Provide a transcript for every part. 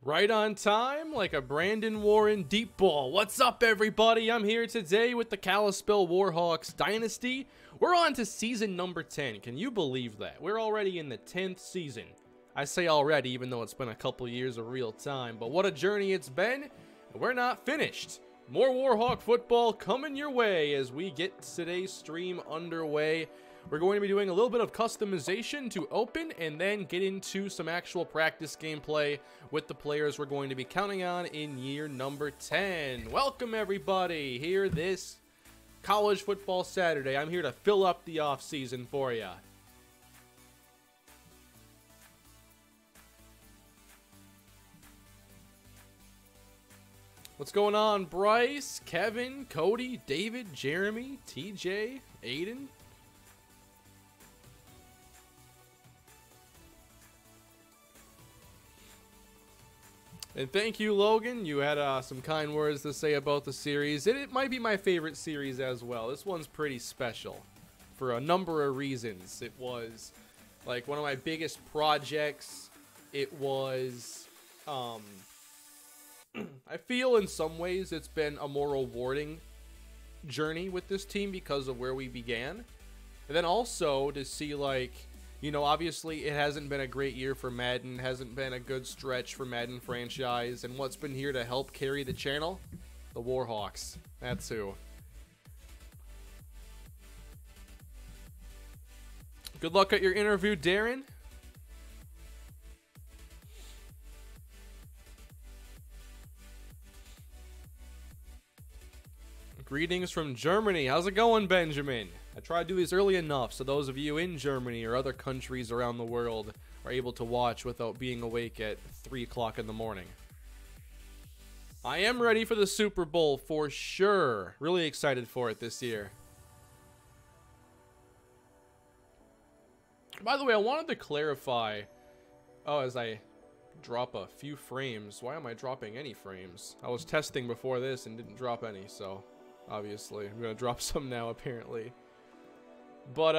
Right on time, like a Brandon Warren deep ball. What's up, everybody? I'm here today with the Kalispell Warhawks Dynasty. We're on to season number 10. Can you believe that? We're already in the 10th season. I say already, even though it's been a couple years of real time. But what a journey it's been, and we're not finished. More Warhawk football coming your way as we get today's stream underway. We're going to be doing a little bit of customization to open and then get into some actual practice gameplay with the players we're going to be counting on in year number 10. Welcome everybody here this college football Saturday. I'm here to fill up the off season for you. What's going on, Bryce, Kevin, Cody, David, Jeremy, TJ, Aiden? And thank you, Logan. You had some kind words to say about the series. It might be my favorite series as well. This one's pretty special for a number of reasons. It was like one of my biggest projects. It was, I feel in some ways it's been a more rewarding journey with this team because of where we began. And then also to see, like, you know, obviously it hasn't been a great year for Madden, hasn't been a good stretch for Madden Franchise, and what's been here to help carry the channel? The Warhawks. That's who. Good luck at your interview, Darren. Greetings from Germany. How's it going, Benjamin? I try to do these early enough so those of you in Germany or other countries around the world are able to watch without being awake at 3 o'clock in the morning. I am ready for the Super Bowl for sure. Really excited for it this year. By the way, I wanted to clarify, as I drop a few frames. Why am I dropping any frames? I was testing before this and didn't drop any, so obviously I'm gonna drop some now apparently. But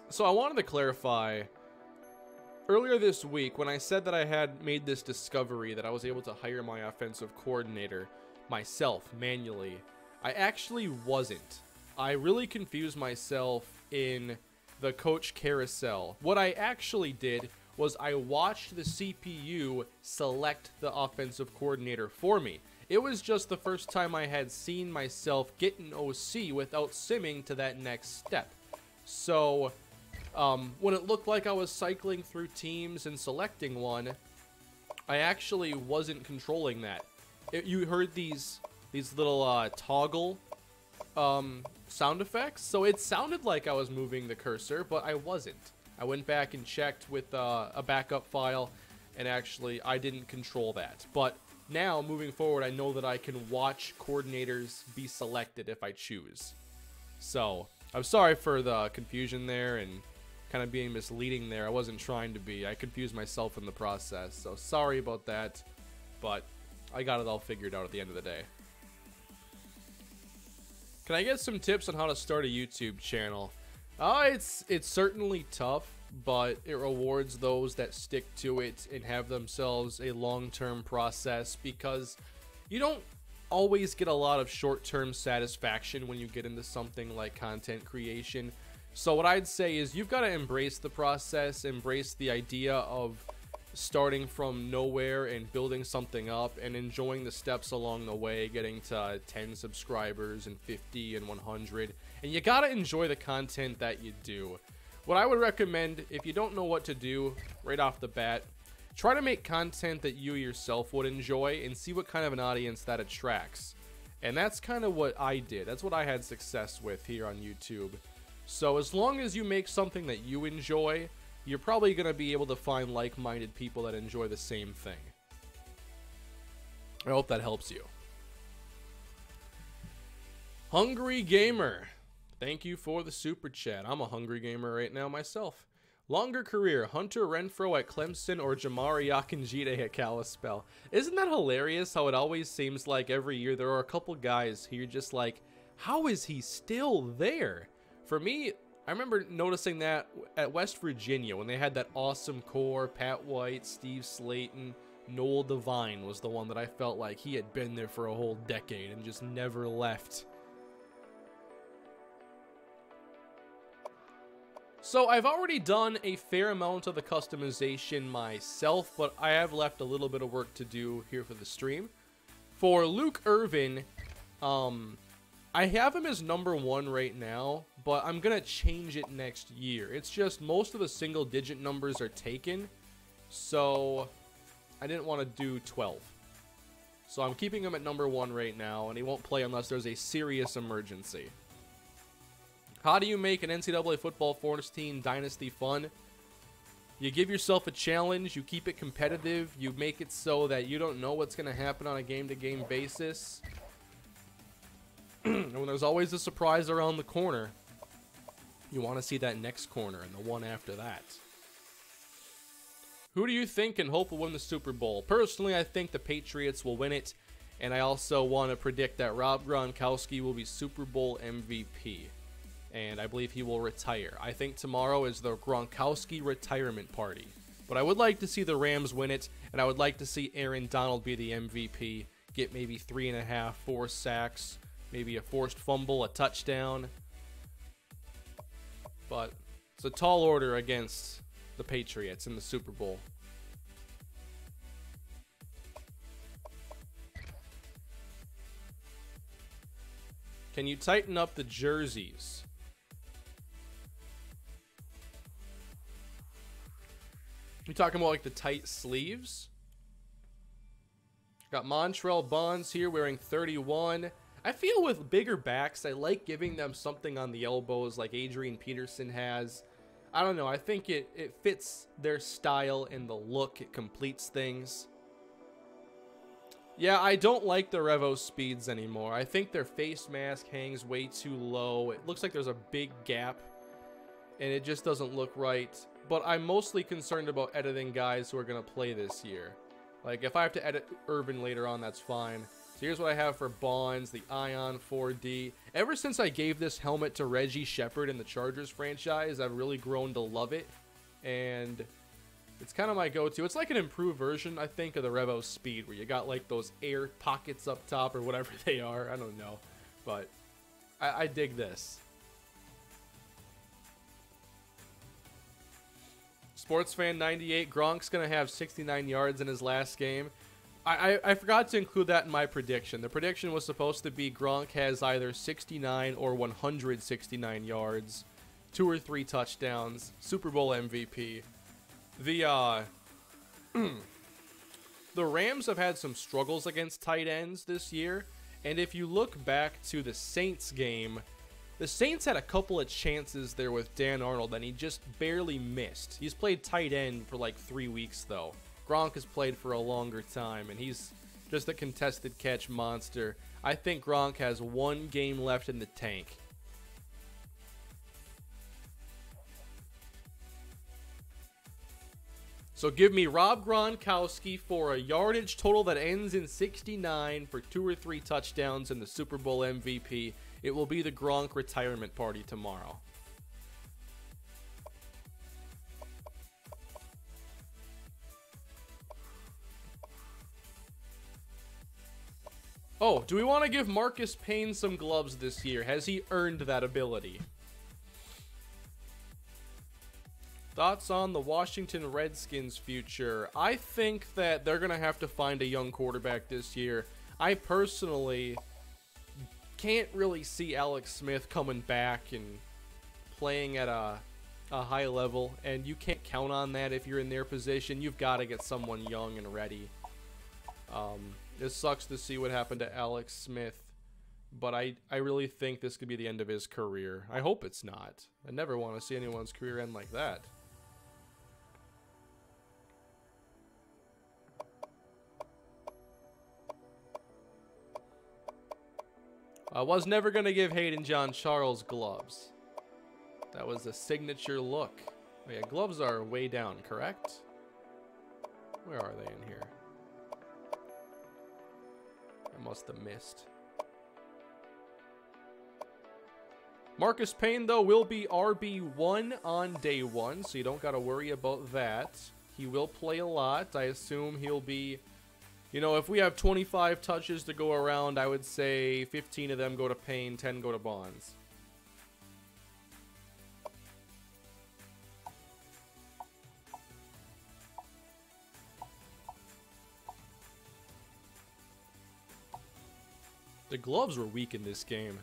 so I wanted to clarify, earlier this week when I said that I had made this discovery that I was able to hire my offensive coordinator myself manually, I actually wasn't. I really confused myself in the coach carousel. What I actually did was I watched the CPU select the offensive coordinator for me. It was just the first time I had seen myself get an OC without simming to that next step. So when it looked like I was cycling through teams and selecting one, I actually wasn't controlling that. You heard these little toggle sound effects, so it sounded like I was moving the cursor, but I wasn't. I went back and checked with a backup file, and actually I didn't control that. But now, moving forward, I know that I can watch coordinators be selected if I choose. So, I'm sorry for the confusion there and kind of being misleading there. I wasn't trying to be. I confused myself in the process. So, sorry about that. But I got it all figured out at the end of the day. Can I get some tips on how to start a YouTube channel? It's certainly tough, but it rewards those that stick to it and have themselves a long-term process, because you don't always get a lot of short-term satisfaction when you get into something like content creation. So what I'd say is you've got to embrace the process, embrace the idea of starting from nowhere and building something up and enjoying the steps along the way, getting to 10 subscribers and 50 and 100. And you got to enjoy the content that you do. What I would recommend, if you don't know what to do right off the bat, try to make content that you yourself would enjoy and see what kind of an audience that attracts. And that's kind of what I did. That's what I had success with here on YouTube. So as long as you make something that you enjoy, you're probably going to be able to find like-minded people that enjoy the same thing. I hope that helps you. Hungry Gamer. Thank you for the super chat. I'm a hungry gamer right now myself. Longer career, Hunter Renfrow at Clemson or Jamari Akinjide at Kalispell. Isn't that hilarious how it always seems like every year there are a couple guys who you're just like, how is he still there? For me, I remember noticing that at West Virginia when they had that awesome core, Pat White, Steve Slayton, Noel Devine was the one that I felt like he had been there for a whole decade and just never left. So I've already done a fair amount of the customization myself, but I have left a little bit of work to do here for the stream. For Luke Irvin, I have him as #1 right now, but I'm going to change it next year. It's just most of the single-digit numbers are taken, so I didn't want to do 12. So I'm keeping him at #1 right now, and he won't play unless there's a serious emergency. How do you make an NCAA football 14 dynasty fun? You give yourself a challenge, you keep it competitive, you make it so that you don't know what's going to happen on a game-to-game basis. And when there's always a surprise around the corner, you want to see that next corner and the one after that. Who do you think and hope will win the Super Bowl? Personally, I think the Patriots will win it, and I also want to predict that Rob Gronkowski will be Super Bowl MVP. And I believe he will retire. I think tomorrow is the Gronkowski retirement party. But I would like to see the Rams win it, and I would like to see Aaron Donald be the MVP, get maybe 3.5, 4 sacks, maybe a forced fumble, a touchdown. But it's a tall order against the Patriots in the Super Bowl. Can you tighten up the jerseys? You talking about like the tight sleeves? Got Montrell Bonds here wearing 31. I feel with bigger backs, I like giving them something on the elbows like Adrian Peterson has. I don't know, I think it fits their style and the look. It completes things. Yeah, I don't like the Revo Speeds anymore. I think their face mask hangs way too low. It looks like there's a big gap, and it just doesn't look right. But I'm mostly concerned about editing guys who are going to play this year. Like, if I have to edit Urban later on, that's fine. So here's what I have for Bonds, the Ion 4D. Ever since I gave this helmet to Reggie Shepard in the Chargers franchise, I've really grown to love it. And it's kind of my go-to. It's like an improved version, I think, of the Revo Speed, where you got, like, those air pockets up top or whatever they are. I don't know. But I dig this. Sportsfan 98, Gronk's going to have 69 yards in his last game. I forgot to include that in my prediction. The prediction was supposed to be Gronk has either 69 or 169 yards, 2 or 3 touchdowns, Super Bowl MVP. The Rams have had some struggles against tight ends this year, and if you look back to the Saints game, the Saints had a couple of chances there with Dan Arnold, and he just barely missed. He's played tight end for like 3 weeks, though. Gronk has played for a longer time, and he's just a contested catch monster. I think Gronk has 1 game left in the tank. So give me Rob Gronkowski for a yardage total that ends in 69 for 2 or 3 touchdowns and the Super Bowl MVP. It will be the Gronk retirement party tomorrow. Oh, do we want to give Marcus Payne some gloves this year? Has he earned that ability? Thoughts on the Washington Redskins' future? I think that they're going to have to find a young quarterback this year. I personally can't really see Alex Smith coming back and playing at a high level, and you can't count on that if you're in their position. You've got to get someone young and ready. It sucks to see what happened to Alex Smith, but I really think this could be the end of his career. I hope it's not. I never want to see anyone's career end like that. I was never going to give Hayden John Charles gloves. That was a signature look. Oh yeah, gloves are way down, correct? Where are they in here? I must have missed. Marcus Payne, though, will be RB1 on day 1, so you don't got to worry about that. He will play a lot. I assume he'll be, you know, if we have 25 touches to go around, I would say 15 of them go to Payne, 10 go to Bonds. The gloves were weak in this game.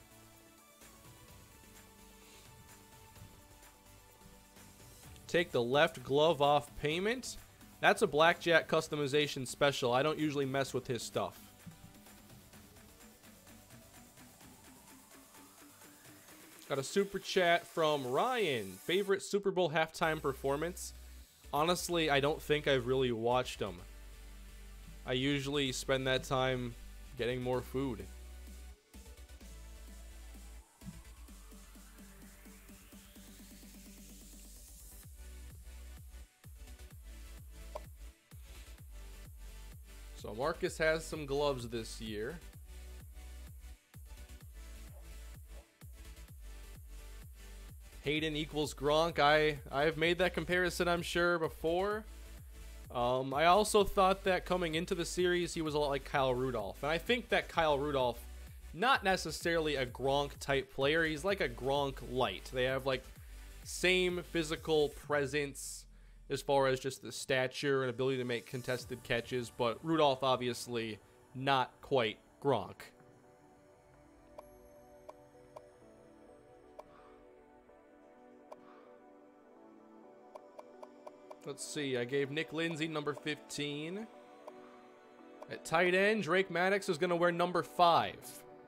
Take the left glove off payment. That's a Blackjack customization special. I don't usually mess with his stuff. Got a super chat from Ryan. Favorite Super Bowl halftime performance? Honestly, I don't think I've really watched them. I usually spend that time getting more food. So Marcus has some gloves this year. Hayden equals Gronk. I've made that comparison, I'm sure, before. I also thought that coming into the series, he was a lot like Kyle Rudolph. And I think that Kyle Rudolph, not necessarily a Gronk type player, he's like a Gronk light. They have like same physical presence as far as just the stature and ability to make contested catches, but Rudolph obviously not quite Gronk. Let's see, I gave Nick Lindsay number 15. At tight end, Drake Maddox is going to wear number 5.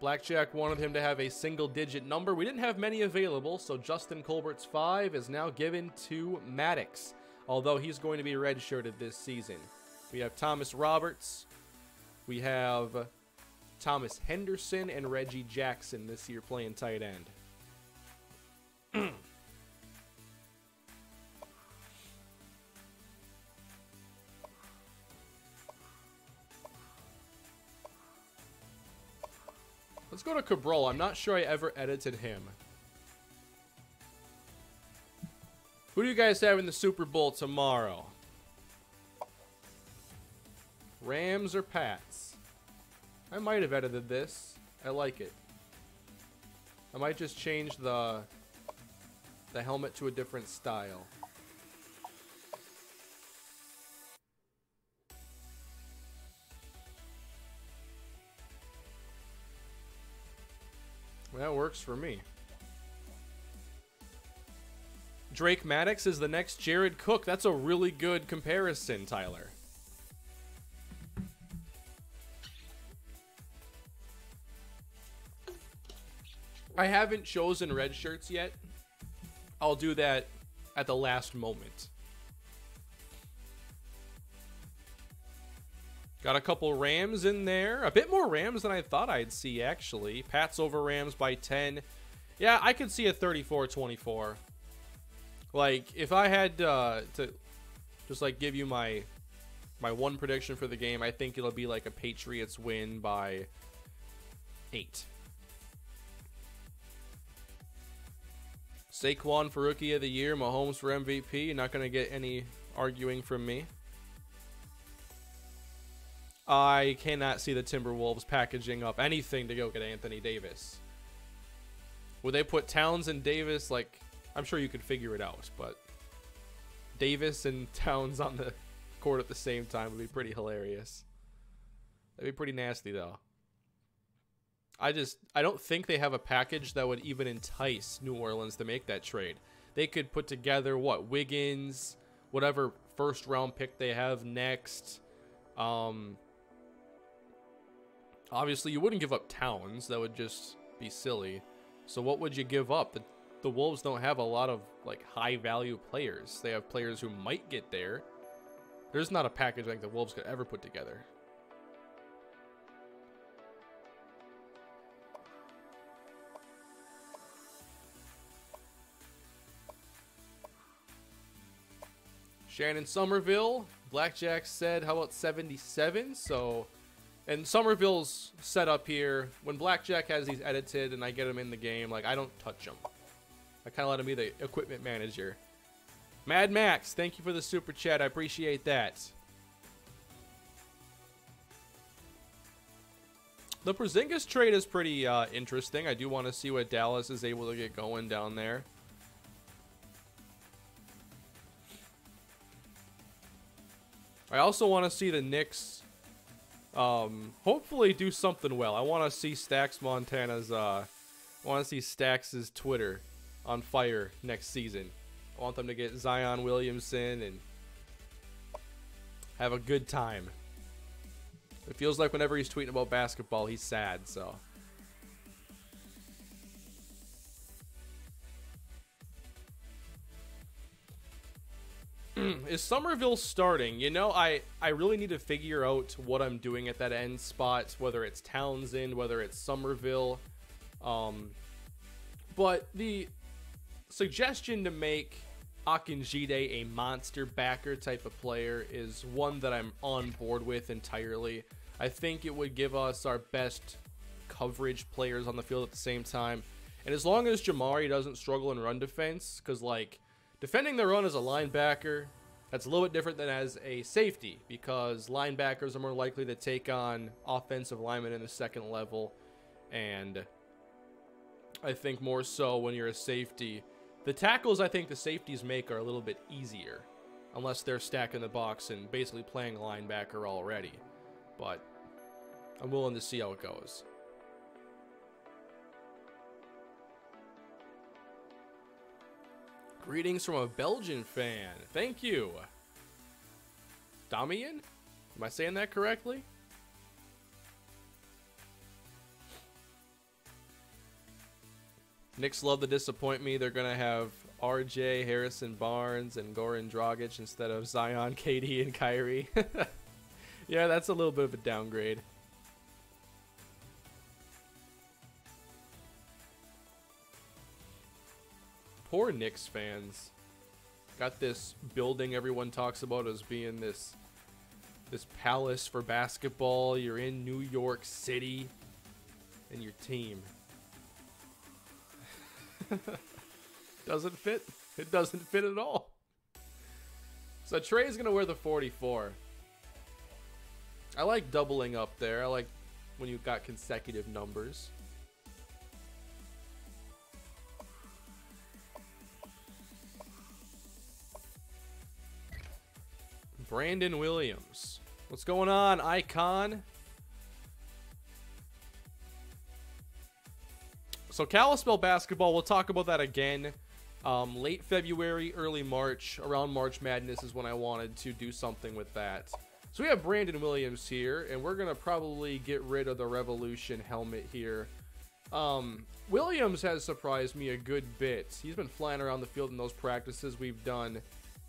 Blackjack wanted him to have a single-digit number. We didn't have many available, so Justin Colbert's 5 is now given to Maddox, although he's going to be redshirted this season. We have Thomas Roberts. We have Thomas Henderson and Reggie Jackson this year playing tight end. Let's go to Cabral. I'm not sure I ever edited him. Who do you guys have in the Super Bowl tomorrow? Rams or Pats? I might have edited this. I like it. I might just change the helmet to a different style. That works for me. Drake Maddox is the next Jared Cook. That's a really good comparison, Tyler. I haven't chosen red shirts yet. I'll do that at the last moment. Got a couple Rams in there. A bit more Rams than I thought I'd see, actually. Pats over Rams by 10. Yeah, I could see a 34-24. Like, if I had to just, like, give you my one prediction for the game, I think it'll be, like, a Patriots win by 8. Saquon for Rookie of the Year. Mahomes for MVP. You're not going to get any arguing from me. I cannot see the Timberwolves packaging up anything to go get Anthony Davis. Would they put Towns and Davis, like, I'm sure you could figure it out, but Davis and Towns on the court at the same time would be pretty hilarious. That'd be pretty nasty, though. I don't think they have a package that would even entice New Orleans to make that trade. They could put together, what, Wiggins, whatever first-round pick they have next. Obviously, you wouldn't give up Towns. That would just be silly. So what would you give up? The Wolves don't have a lot of, like, high-value players. They have players who might get there. There's not a package like the Wolves could ever put together. Shannon Somerville. Blackjack said, how about 77? So... And Somerville's set up here, when Blackjack has these edited and I get them in the game, like, I don't touch them. I kind of let him be the equipment manager. Mad Max, thank you for the super chat. I appreciate that. The Porzingis trade is pretty interesting. I do want to see what Dallas is able to get going down there. I also want to see the Knicks hopefully do something well. I want to see Stacks Montana's I want to see Stacks' Twitter on fire next season. I want them to get Zion Williamson and have a good time. It feels like whenever he's tweeting about basketball, he's sad, so. Is Somerville starting? You know, I really need to figure out what I'm doing at that end spot, whether it's Townsend, whether it's Somerville. But the suggestion to make Akinjide a monster backer type of player is one that I'm on board with entirely. I think it would give us our best coverage players on the field at the same time. And as long as Jamari doesn't struggle in run defense, because, like, defending the run as a linebacker, that's a little bit different than as a safety, because linebackers are more likely to take on offensive linemen in the second level. And I think more so when you're a safety, the tackles I think the safeties make are a little bit easier, unless they're stacking the box and basically playing linebacker already. But I'm willing to see how it goes. Greetings from a Belgian fan. Thank you. Damian? Am I saying that correctly? Knicks love to disappoint me. They're going to have RJ, Harrison Barnes, and Goran Dragic instead of Zion, KD, and Kyrie. Yeah, that's a little bit of a downgrade. Poor Knicks fans. Got this building everyone talks about as being this palace for basketball. You're in New York City and your team doesn't fit. It doesn't fit at all. So Trey's gonna wear the 44. I like doubling up there. I like when you've got consecutive numbers. Brandon Williams. What's going on, Icon? So Kalispell basketball, we'll talk about that again. Late February, early March, around March Madness is when I wanted to do something with that. So we have Brandon Williams here, and we're going to probably get rid of the Revolution helmet here. Williams has surprised me a good bit. He's been flying around the field in those practices we've done,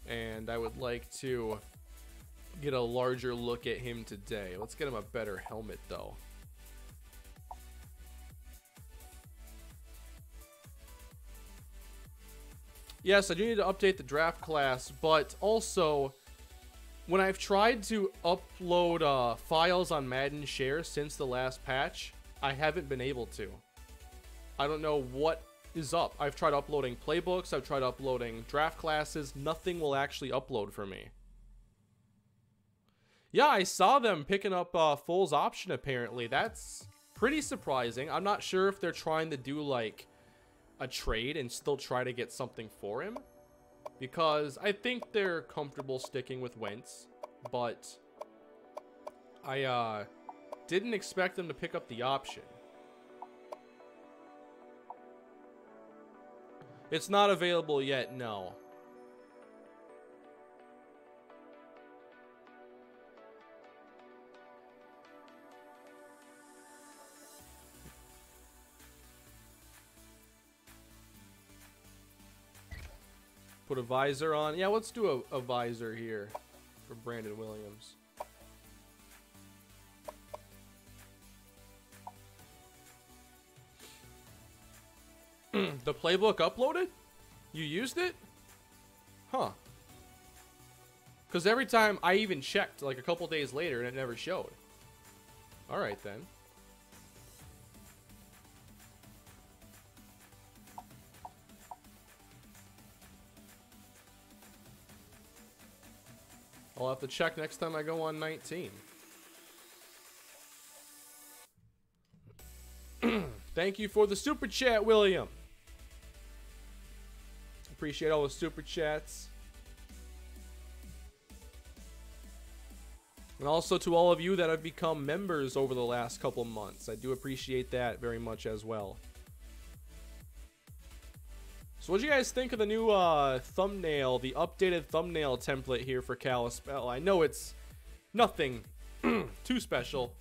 and I would like to get a larger look at him today. Let's get him a better helmet, though. Yes, I do need to update the draft class, but also, when I've tried to upload files on Madden Share since the last patch, I haven't been able to. I don't know what is up. I've tried uploading playbooks, I've tried uploading draft classes, nothing will actually upload for me. Yeah, I saw them picking up Foles option apparently. That's pretty surprising. I'm not sure if they're trying to do like a trade and still try to get something for him, because I think they're comfortable sticking with Wentz, but I didn't expect them to pick up the option. It's not available yet, no. Put a visor on. Yeah, let's do a visor here for Brandon Williams. The playbook uploaded? You used it? Huh. Because every time I even checked, like a couple days later, and it never showed. Alright then. I'll have to check next time I go on 19. Thank you for the super chat, William. Appreciate all the super chats. And also to all of you that have become members over the last couple months. I do appreciate that very much as well. So what do you guys think of the new thumbnail, the updated thumbnail template here for Kalispell? I know it's nothing too special,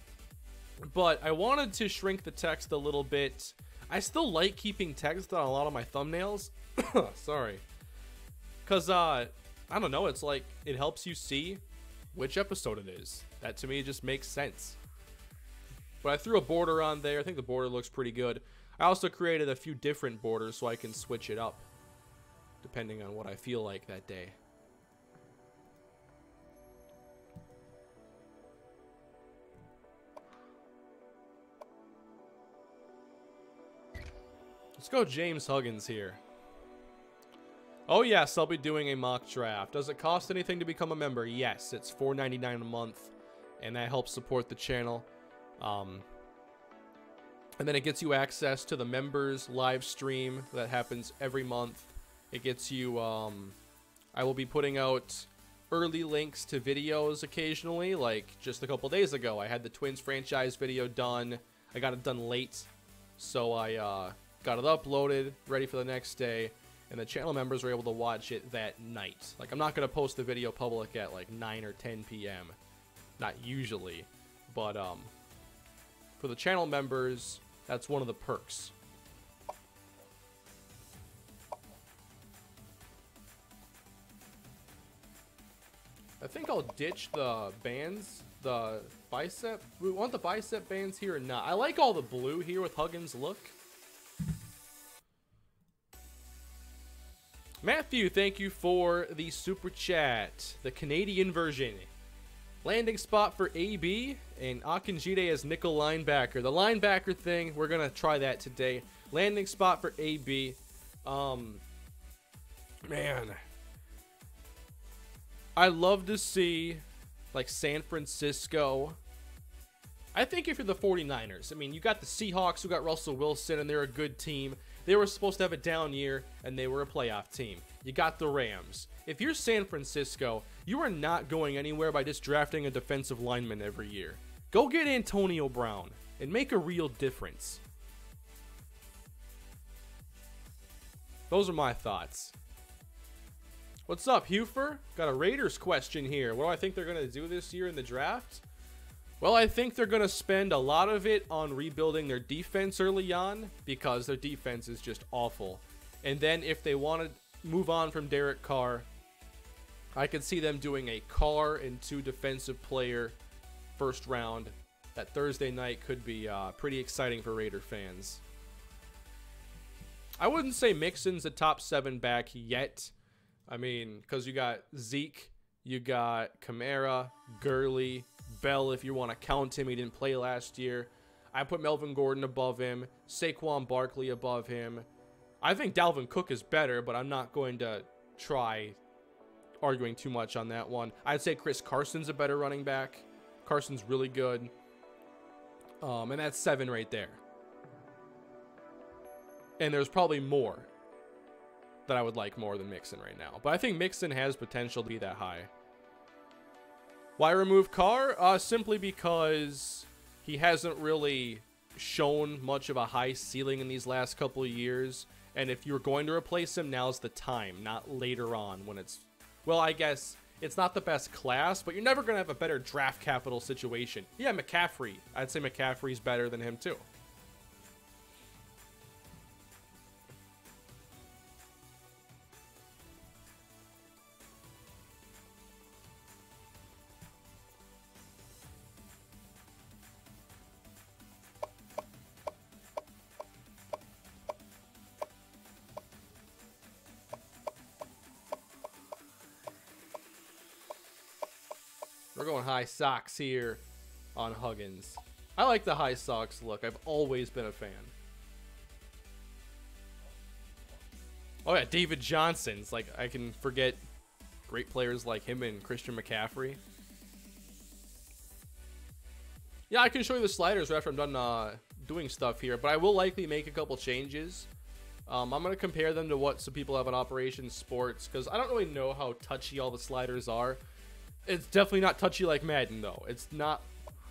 but I wanted to shrink the text a little bit. I still like keeping text on a lot of my thumbnails. Sorry. Because, I don't know, it's like, it helps you see which episode it is. That to me just makes sense. But I threw a border on there. I think the border looks pretty good. I also created a few different borders so I can switch it up depending on what I feel like that day. Let's go James Huggins here. Oh yes, I'll be doing a mock draft. Does it cost anything to become a member? Yes, it's $4.99 a month, and that helps support the channel. And then it gets you access to the members live stream that happens every month. It gets you, I will be putting out early links to videos occasionally, like just a couple days ago. I had the Twins franchise video done. I got it done late, so I got it uploaded, ready for the next day. And the channel members were able to watch it that night. Like, I'm not going to post the video public at like 9 or 10 p.m. Not usually. But, for the channel members, that's one of the perks. I think I'll ditch the bands, the bicep. We want the bicep bands here or not? I like all the blue here with Huggins' look. Matthew, thank you for the super chat. The Canadian version. Landing spot for AB and Akinjide as nickel linebacker. The linebacker thing, we're going to try that today. Landing spot for AB. Man. I love to see, like, San Francisco. I think if you're the 49ers, I mean, you got the Seahawks, who got Russell Wilson, and they're a good team. They were supposed to have a down year, and they were a playoff team. You got the Rams. If you're San Francisco, you are not going anywhere by just drafting a defensive lineman every year. Go get Antonio Brown and make a real difference. Those are my thoughts. What's up, Hufer? Got a Raiders question here. What do I think they're going to do this year in the draft? Well, I think they're going to spend a lot of it on rebuilding their defense early on because their defense is just awful. And then if they want to move on from Derek Carr, I could see them doing a Carr and 2 defensive player first round. That Thursday night could be pretty exciting for Raider fans. I wouldn't say Mixon's a top 7 back yet. I mean, because you got Zeke, you got Kamara, Gurley, Bell, if you want to count him. He didn't play last year. I put Melvin Gordon above him. Saquon Barkley above him. I think Dalvin Cook is better, but I'm not going to try arguing too much on that one. I'd say Chris Carson's a better running back. Carson's really good. And that's 7 right there. And there's probably more that I would like more than Mixon right now. But I think Mixon has potential to be that high. Why remove Carr? Simply because he hasn't really shown much of a high ceiling in these last couple of years. And if you're going to replace him, now's the time, not later on when it's... Well, I guess it's not the best class, but you're never going to have a better draft capital situation. Yeah, McCaffrey. I'd say McCaffrey's better than him too. We're going high socks here on Huggins. I like the high socks look. I've always been a fan. Oh yeah, David Johnson's. Like, I can forget great players like him and Christian McCaffrey. Yeah, I can show you the sliders after I'm done doing stuff here, but I will likely make a couple changes. I'm going to compare them to what some people have on Operation Sports, because I don't really know how touchy all the sliders are. It's definitely not touchy like Madden, though. It's not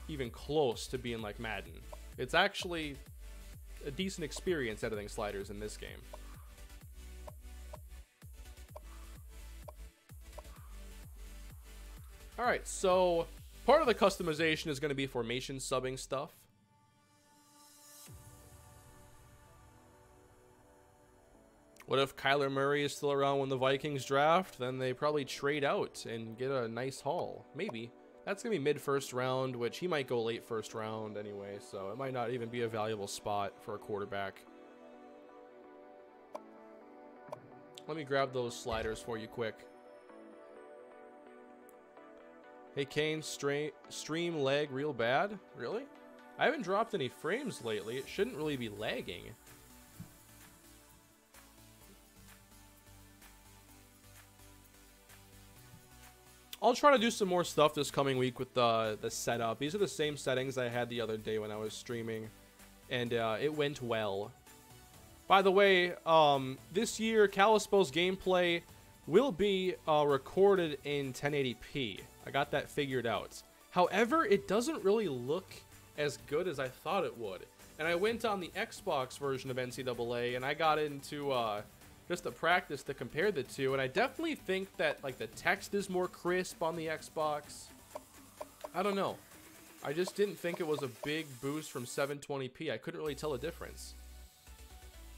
even close to being like Madden. It's actually a decent experience editing sliders in this game. Alright, so part of the customization is going to be formation subbing stuff. What if Kyler Murray is still around when the Vikings draft? Then they probably trade out and get a nice haul. Maybe. That's going to be mid-first round, which he might go late first round anyway, so it might not even be a valuable spot for a quarterback. Let me grab those sliders for you quick. Hey, Kane, stream lag real bad? Really? I haven't dropped any frames lately. It shouldn't really be lagging. I'll try to do some more stuff this coming week with the setup. These are the same settings I had the other day when I was streaming, and it went well. By the way, this year, Kalispell's gameplay will be recorded in 1080p. I got that figured out. However, it doesn't really look as good as I thought it would. And I went on the Xbox version of NCAA, and I got into just a practice to compare the two, and I definitely think that like the text is more crisp on the Xbox. I don't know. I just didn't think it was a big boost from 720p. I couldn't really tell a difference.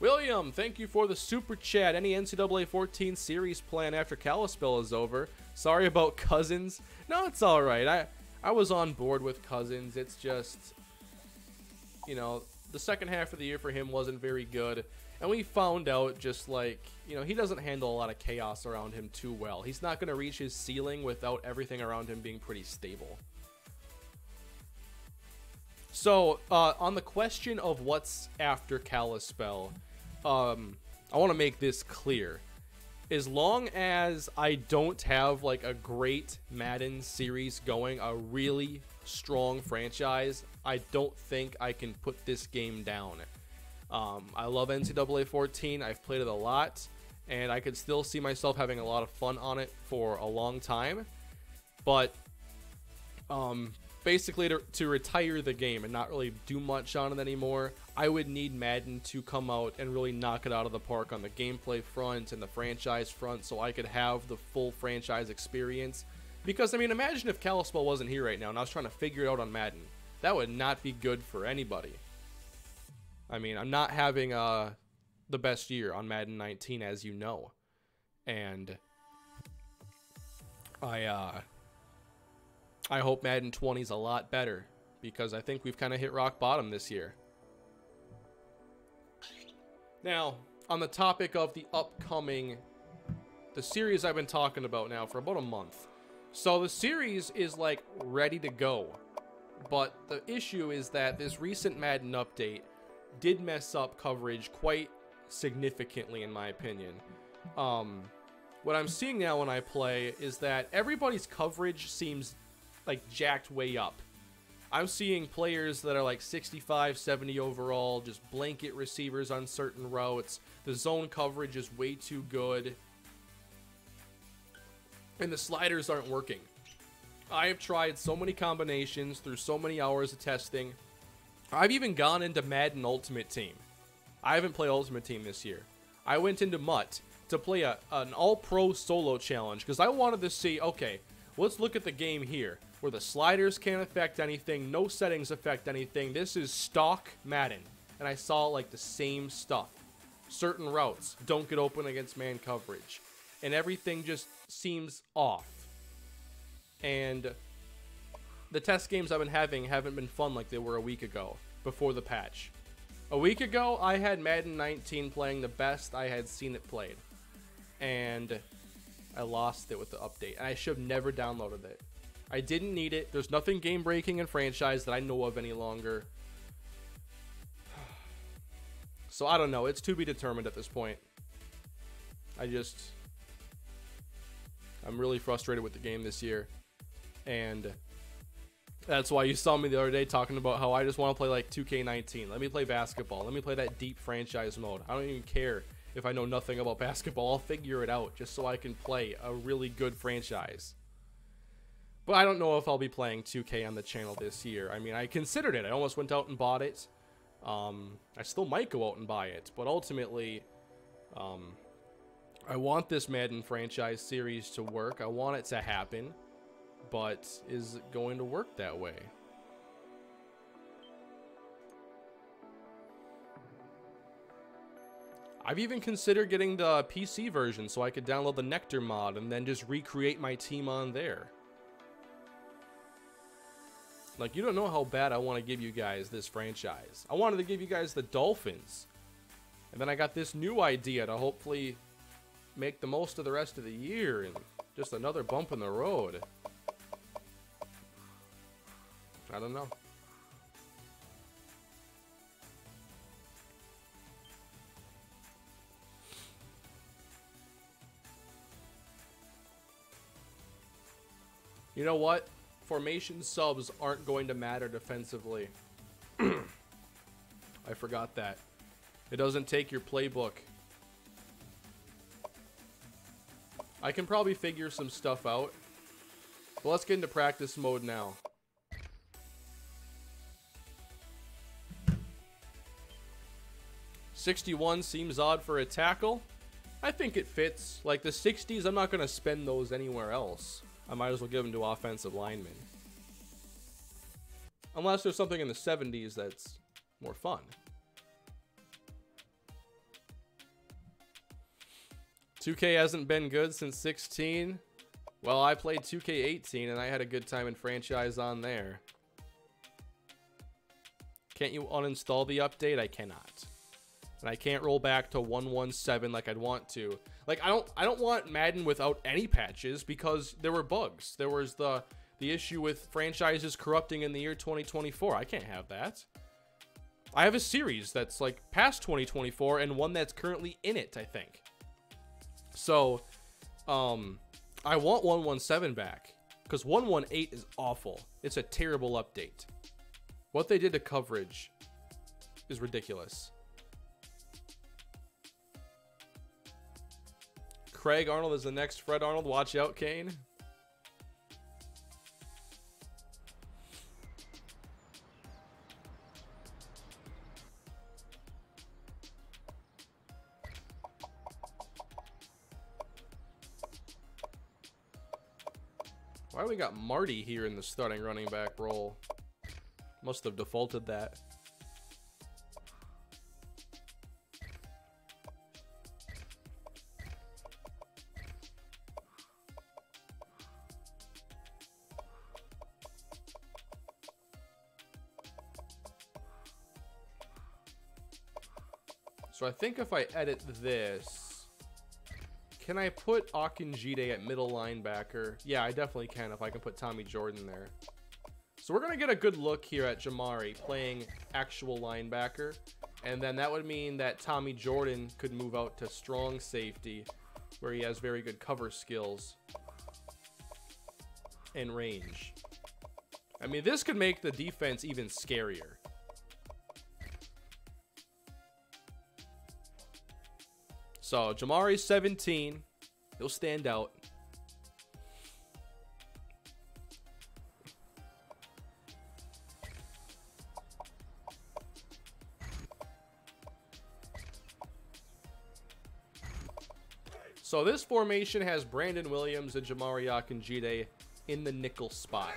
William, thank you for the super chat. Any NCAA 14 series plan after Kalispell is over? Sorry about Cousins. No, it's all right. I was on board with Cousins. It's just, you know, the second half of the year for him wasn't very good. And we found out just like, you know, he doesn't handle a lot of chaos around him too well. He's not going to reach his ceiling without everything around him being pretty stable. So, on the question of what's after Kalispell, I want to make this clear. As long as I don't have like a great Madden series going, a really strong franchise, I don't think I can put this game down. I love NCAA 14. I've played it a lot, and I could still see myself having a lot of fun on it for a long time. But basically, to retire the game and not really do much on it anymore, I would need Madden to come out and really knock it out of the park on the gameplay front and the franchise front, so I could have the full franchise experience. Because, I mean, imagine if Kalispell wasn't here right now and I was trying to figure it out on Madden. That would not be good for anybody. I mean, I'm not having the best year on Madden 19, as you know. And I hope Madden 20 is a lot better, because I think we've kind of hit rock bottom this year. Now, on the topic of the series I've been talking about now for about a month. So the series is like ready to go. But the issue is that this recent Madden update did mess up coverage quite significantly, in my opinion. What I'm seeing now when I play is that everybody's coverage seems like jacked way up. I'm seeing players that are like 65, 70 overall, just blanket receivers on certain routes. The zone coverage is way too good. And the sliders aren't working. I have tried so many combinations through so many hours of testing. I've even gone into Madden Ultimate Team. I haven't played Ultimate Team this year. I went into MUT to play an all-pro solo challenge because I wanted to see, okay, let's look at the game here, where the sliders can't affect anything, no settings affect anything. This is stock Madden. And I saw like the same stuff. Certain routes don't get open against man coverage. And everything just seems off. And the test games I've been having haven't been fun like they were a week ago, before the patch. A week ago, I had Madden 19 playing the best I had seen it played. And I lost it with the update. And I should have never downloaded it. I didn't need it. There's nothing game-breaking in Franchise that I know of any longer. So I don't know. It's to be determined at this point. I'm really frustrated with the game this year. And that's why you saw me the other day talking about how I just want to play like 2K19. Let me play basketball. Let me play that deep franchise mode. I don't even care if I know nothing about basketball. I'll figure it out just so I can play a really good franchise. But I don't know if I'll be playing 2K on the channel this year. I mean, I considered it. I almost went out and bought it. I still might go out and buy it. But ultimately, I want this Madden franchise series to work. I want it to happen. But is it going to work that way? I've even considered getting the PC version so I could download the Nectar mod and then just recreate my team on there. Like, you don't know how bad I want to give you guys this franchise. I wanted to give you guys the Dolphins. And then I got this new idea to hopefully make the most of the rest of the year and just another bump in the road. I don't know. You know what? Formation subs aren't going to matter defensively. I forgot that. It doesn't take your playbook. I can probably figure some stuff out. But let's get into practice mode now. $61 seems odd for a tackle. I think it fits. Like the 60s, I'm not going to spend those anywhere else. I might as well give them to offensive linemen. Unless there's something in the 70s that's more fun. $2K hasn't been good since 16. Well, I played 2K18 and I had a good time in franchise on there. Can't you uninstall the update? I cannot. And I can't roll back to 1.17 like I'd want to. Like, I don't want Madden without any patches because there were bugs. There was the issue with franchises corrupting in the year 2024. I can't have that. I have a series that's like past 2024 and one that's currently in it, I think. So, I want 1.17 back because 1.18 is awful. It's a terrible update. What they did to coverage is ridiculous. Craig Arnold is the next Fred Arnold. Watch out, Kane. Why do we got Marty here in the starting running back role? Must have defaulted that. So I think if I edit this, can I put Akinjide at middle linebacker? Yeah, I definitely can if I can put Tommy Jordan there. So we're going to get a good look here at Jamari playing actual linebacker. And then that would mean that Tommy Jordan could move out to strong safety where he has very good cover skills and range. I mean, this could make the defense even scarier. So, Jamari's 17. He'll stand out. So, this formation has Brandon Williams and Jamari Akinjide in the nickel spot.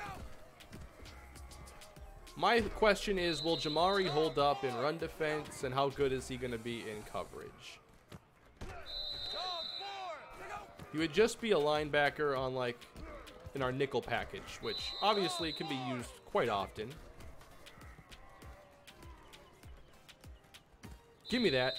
My question is, will Jamari hold up in run defense, and how good is he going to be in coverage? He would just be a linebacker on, like, in our nickel package, which obviously can be used quite often. Give me that.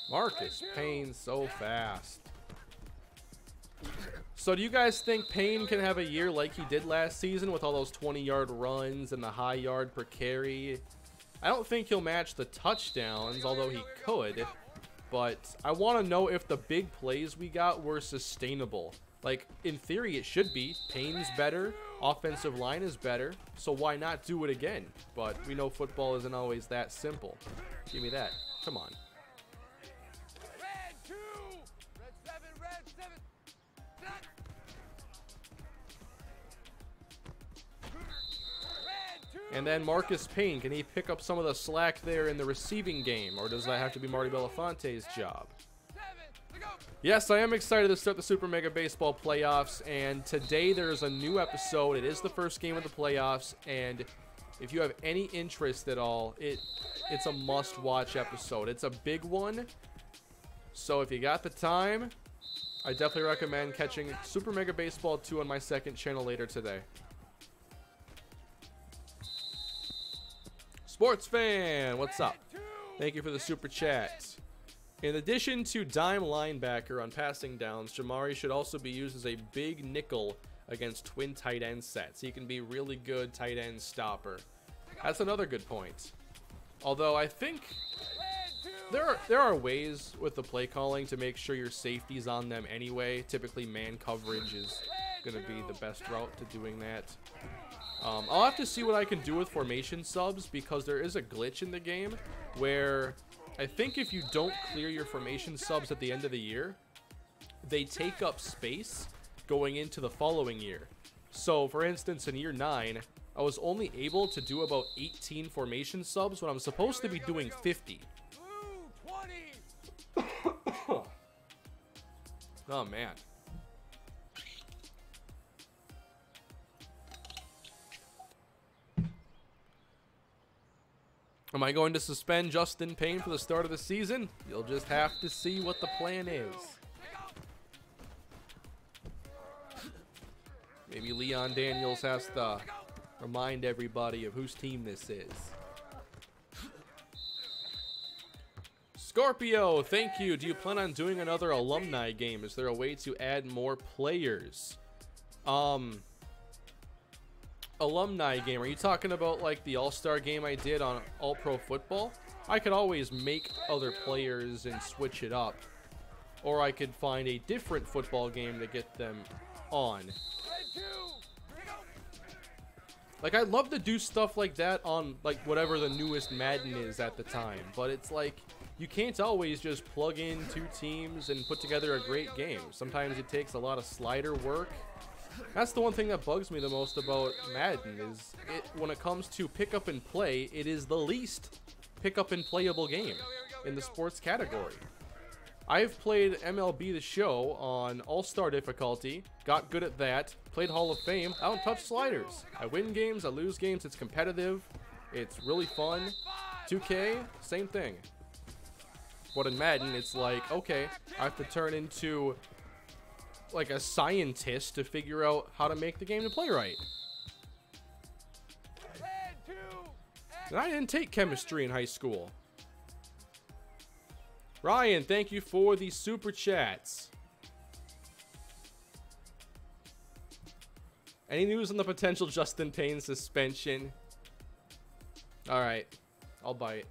Marcus Payne so fast. So do you guys think Payne can have a year like he did last season with all those 20-yard runs and the high yard per carry? I don't think he'll match the touchdowns, although he could. But I want to know if the big plays we got were sustainable. Like, in theory, it should be. Payne's better. Offensive line is better. So why not do it again? But we know football isn't always that simple. Give me that. Come on. And then Marcus Payne, can he pick up some of the slack there in the receiving game? Or does that have to be Marty Belafonte's job? Yes, I am excited to start the Super Mega Baseball playoffs. And today there's a new episode. It is the first game of the playoffs. And if you have any interest at all, it's a must-watch episode. It's a big one. So if you got the time, I definitely recommend catching Super Mega Baseball 2 on my second channel later today. Sports fan, what's up? Thank you for the super chat. In addition to dime linebacker on passing downs, Jamari should also be used as a big nickel against twin tight end sets. He can be really good tight end stopper. That's another good point. Although I think there are ways with the play calling to make sure your safety's on them anyway. Typically man coverage is going to be the best route to doing that. I'll have to see what I can do with formation subs, because there is a glitch in the game where I think if you don't clear your formation subs at the end of the year, they take up space going into the following year. So for instance, in year 9, I was only able to do about 18 formation subs when I'm supposed to be doing 50. Oh man. Am I going to suspend Justin Payne for the start of the season? You'll just have to see what the plan is. Maybe Leon Daniels has to remind everybody of whose team this is. Scorpio, thank you. Do you plan on doing another alumni game? Is there a way to add more players? Alumni game, are you talking about like the all-star game I did on All Pro Football? I could always make other players and switch it up, or I could find a different football game to get them on. Like, I'd love to do stuff like that on like whatever the newest Madden is at the time, but it's like you can't always just plug in 2 teams and put together a great game. Sometimes it takes a lot of slider work. That's the one thing that bugs me the most about Madden is when it comes to pick up and play, it is the least pick up and playable game in the sports category. I've played MLB The Show on All-Star difficulty, got good at that, played Hall of Fame, I don't touch sliders. I win games, I lose games, it's competitive, it's really fun. 2K, same thing. But in Madden, it's like, okay, I have to turn into like a scientist to figure out how to make the game to play right. And I didn't take chemistry in high school. Ryan, thank you for the super chats. Any news on the potential Justin Payne suspension? Alright, I'll bite.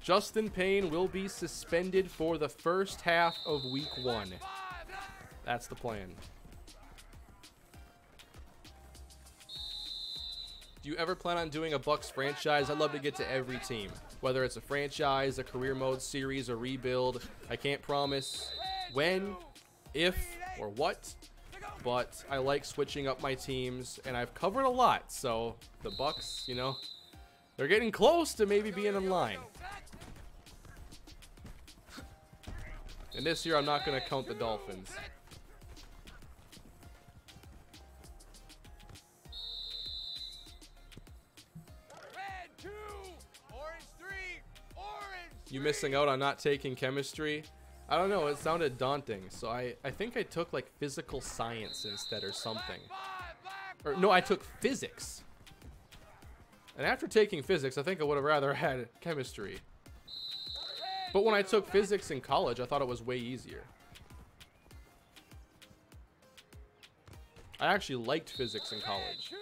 Justin Payne will be suspended for the first half of week 1. That's the plan. Do you ever plan on doing a Bucs franchise? I'd love to get to every team. Whether it's a franchise, a career mode series, a rebuild. I can't promise when, if, or what. But I like switching up my teams. And I've covered a lot. So the Bucs, you know, they're getting close to maybe being in line. And this year I'm not going to count the Dolphins. You missing out on not taking chemistry? I don't know, it sounded daunting, so I think I took like physical science instead or something. Or no, I took physics. And after taking physics, I think I would have rather had chemistry. But when I took physics in college, I thought it was way easier. I actually liked physics in college.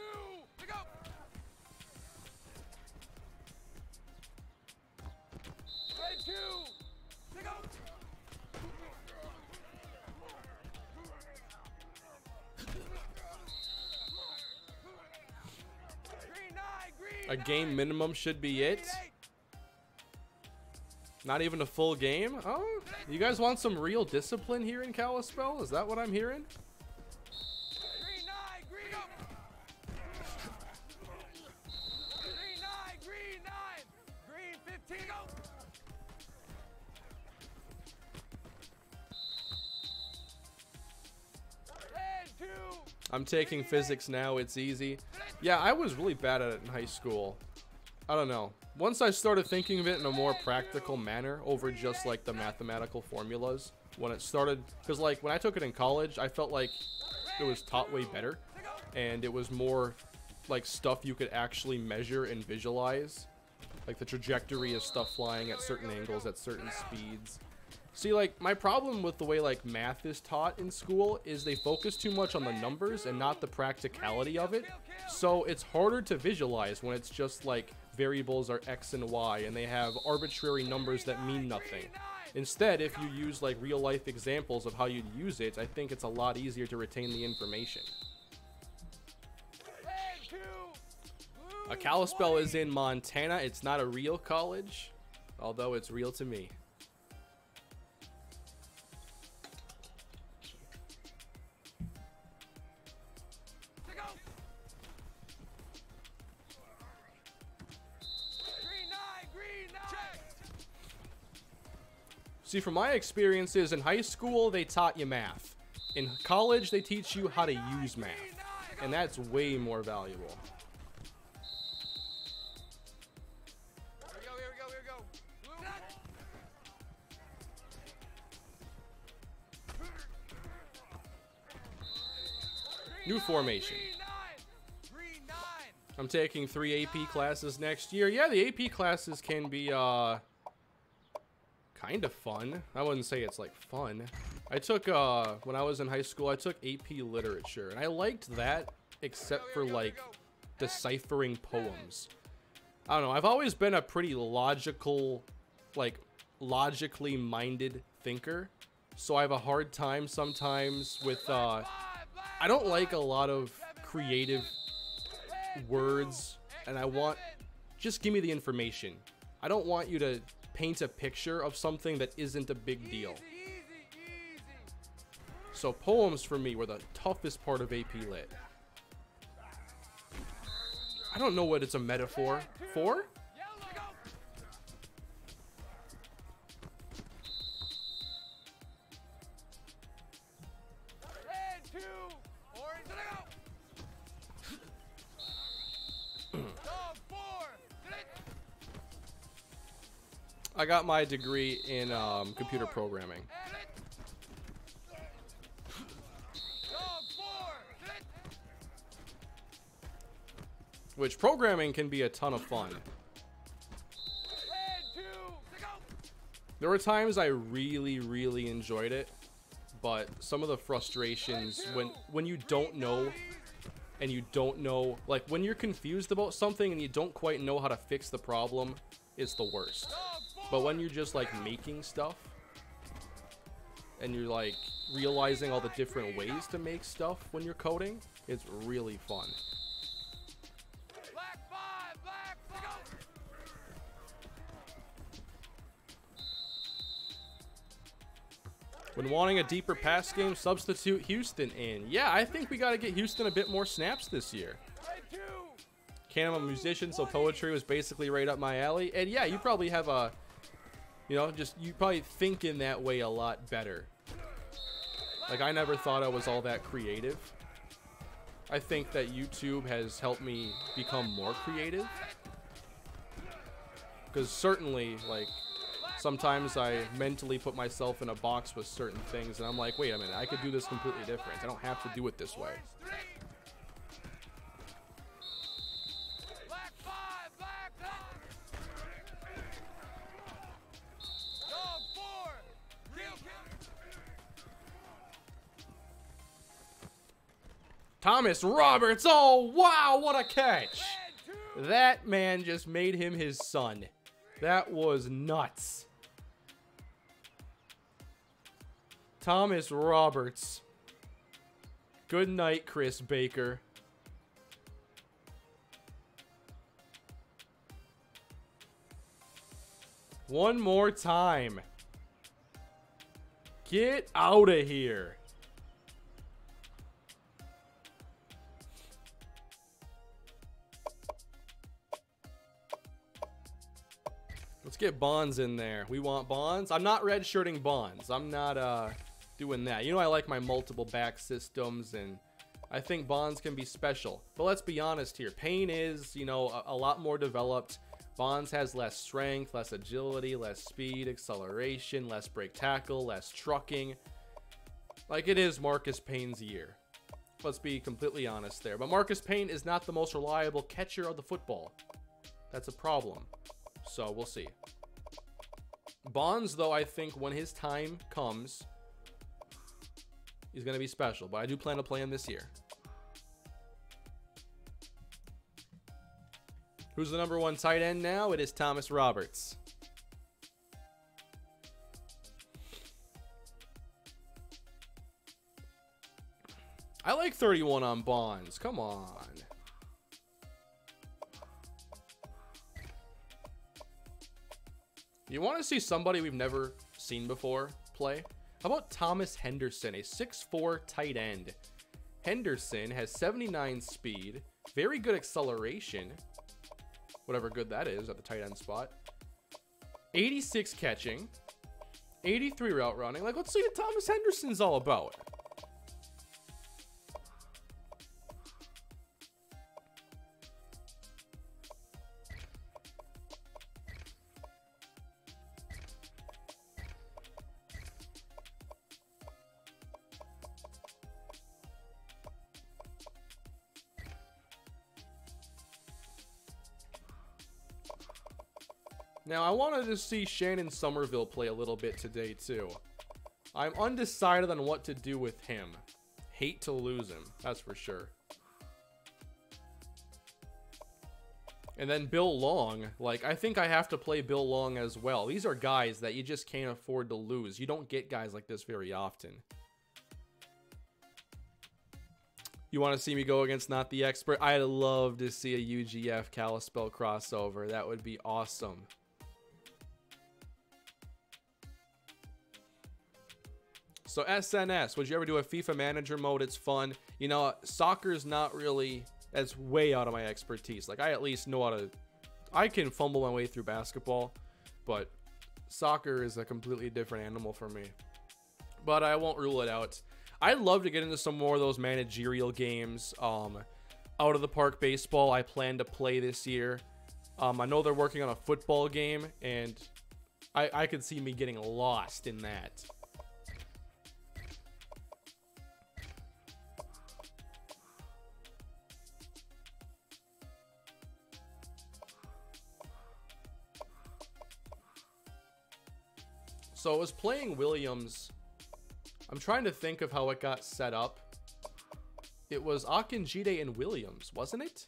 A game minimum should be it. Not even a full game? Oh, you guys want some real discipline here in Kalispell? Is that what I'm hearing? I'm taking physics now. It's easy. Yeah, I was really bad at it in high school. I don't know. Once I started thinking of it in a more practical manner over just like the mathematical formulas, when it started, because like when I took it in college, I felt like it was taught way better, and it was more like stuff you could actually measure and visualize, like the trajectory of stuff flying at certain angles at certain speeds. See, like, my problem with the way, like, math is taught in school is they focus too much on the numbers and not the practicality of it. So it's harder to visualize when it's just, like, variables are X and Y and they have arbitrary numbers that mean nothing. Instead, if you use, like, real-life examples of how you'd use it, I think it's a lot easier to retain the information. Kalispell is in Montana. It's not a real college, although it's real to me. See, from my experiences, in high school, they taught you math. In college, they teach you how to use math. And that's way more valuable. New formation. I'm taking 3 AP classes next year. Yeah, the AP classes can be, kind of fun. I wouldn't say it's like fun. I took when I was in high school, I took AP literature, and I liked that except for like deciphering poems. I don't know, I've always been a pretty logical, like logically minded thinker, so I have a hard time sometimes with I don't like a lot of creative words, and I want, just give me the information. I don't want you to paint a picture of something that isn't a big deal. So poems for me were the toughest part of AP Lit. I don't know what it's a metaphor for. I got my degree in computer programming. Which programming can be a ton of fun. There were times I really enjoyed it, but some of the frustrations when you don't know, and you don't know, like when you're confused about something and you don't quite know how to fix the problem, it's the worst. But when you're just like making stuff and you're like realizing all the different ways to make stuff when you're coding, it's really fun. When wanting a deeper pass game, substitute Houston in. Yeah, I think we got to get Houston a bit more snaps this year. I'm a musician, so poetry was basically right up my alley. And yeah, you probably have a, you know, just, you probably think in that way a lot better. Like, I never thought I was all that creative. I think that YouTube has helped me become more creative. Because certainly, like, sometimes I mentally put myself in a box with certain things, and I'm like, wait a minute, I could do this completely different. I don't have to do it this way. Thomas Roberts. Oh, wow, what a catch. That man just made him his son. That was nuts. Thomas Roberts. Good night, Chris Baker. One more time. Get out of here. Let's get Bonds in there. We want Bonds. I'm not redshirting Bonds. I'm not doing that. You know I like my multiple back systems, and I think Bonds can be special. But let's be honest here. Payne is, you know, a lot more developed. Bonds has less strength, less agility, less speed, acceleration, less break tackle, less trucking. Like, it is Marcus Payne's year. Let's be completely honest there. But Marcus Payne is not the most reliable catcher of the football. That's a problem. So, we'll see. Bonds, though, I think when his time comes, he's going to be special. But I do plan to play him this year. Who's the #1 tight end now? It is Thomas Roberts. I like 31 on Bonds. Come on. You want to see somebody we've never seen before play? How about Thomas Henderson, a 6'4" tight end? Henderson has 79 speed, very good acceleration, whatever good that is at the tight end spot, 86 catching, 83 route running. Like, let's see what Thomas Henderson's all about. Now, I wanted to see Shannon Somerville play a little bit today, too. I'm undecided on what to do with him. Hate to lose him, that's for sure. And then Bill Long. Like, I think I have to play Bill Long as well. These are guys that you just can't afford to lose. You don't get guys like this very often. You want to see me go against Not the Expert? I'd love to see a UGF Kalispell crossover. That would be awesome. So SNS, would you ever do a FIFA manager mode? It's fun. You know, soccer's not really, that's way out of my expertise. Like, I at least know how to, I can fumble my way through basketball, but soccer is a completely different animal for me. But I won't rule it out. I'd love to get into some more of those managerial games. Out of the park baseball, I plan to play this year. I know they're working on a football game, and I could see me getting lost in that. So I was playing Williams. I'm trying to think of how it got set up. It was Akinjide and Williams, wasn't it?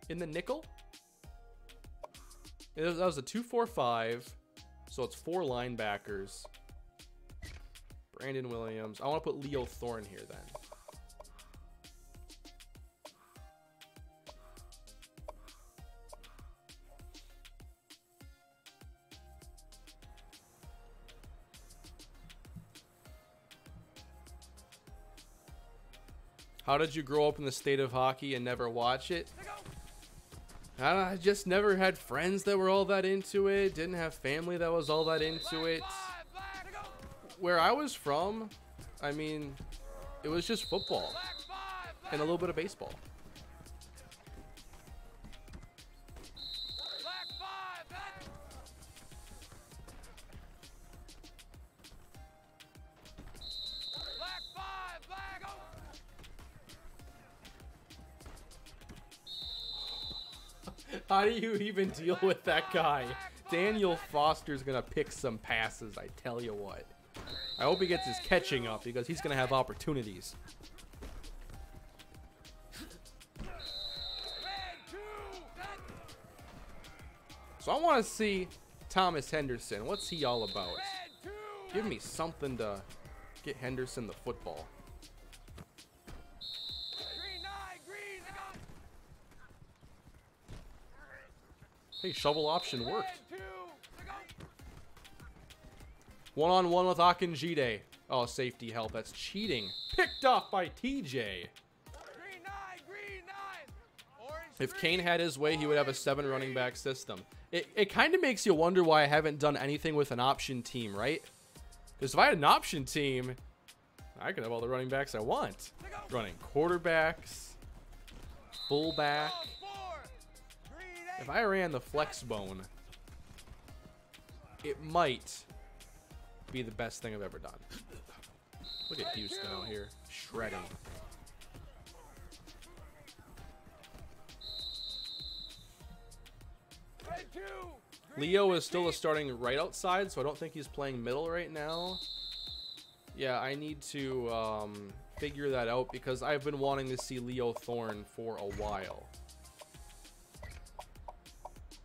In the nickel? That was a 2-4-5. So it's 4 linebackers. Brandon Williams. I want to put Leo Thorne here then. How did you grow up in the state of hockey and never watch it? I just never had friends that were all that into it. Didn't have family that was all that into it. Where I was from, I mean, it was just football and a little bit of baseball. How do you even deal with that guy? Daniel Foster's going to pick some passes, I tell you what. I hope he gets his catching up because he's going to have opportunities. So I want to see Thomas Henderson. What's he all about? Give me something to get Henderson the football. Hey, shovel option worked. One-on-one with Akinjide. Oh, safety help. That's cheating. Picked off by TJ. If Kane had his way, he would have a 7 running back system. It kind of makes you wonder why I haven't done anything with an option team, right? Because if I had an option team, I could have all the running backs I want. Running quarterbacks, fullback. If I ran the flex bone, it might be the best thing I've ever done. Look at Houston out here shredding. Leo is still starting right outside, so I don't think he's playing middle right now. Yeah, I need to figure that out because I've been wanting to see Leo Thorne for a while.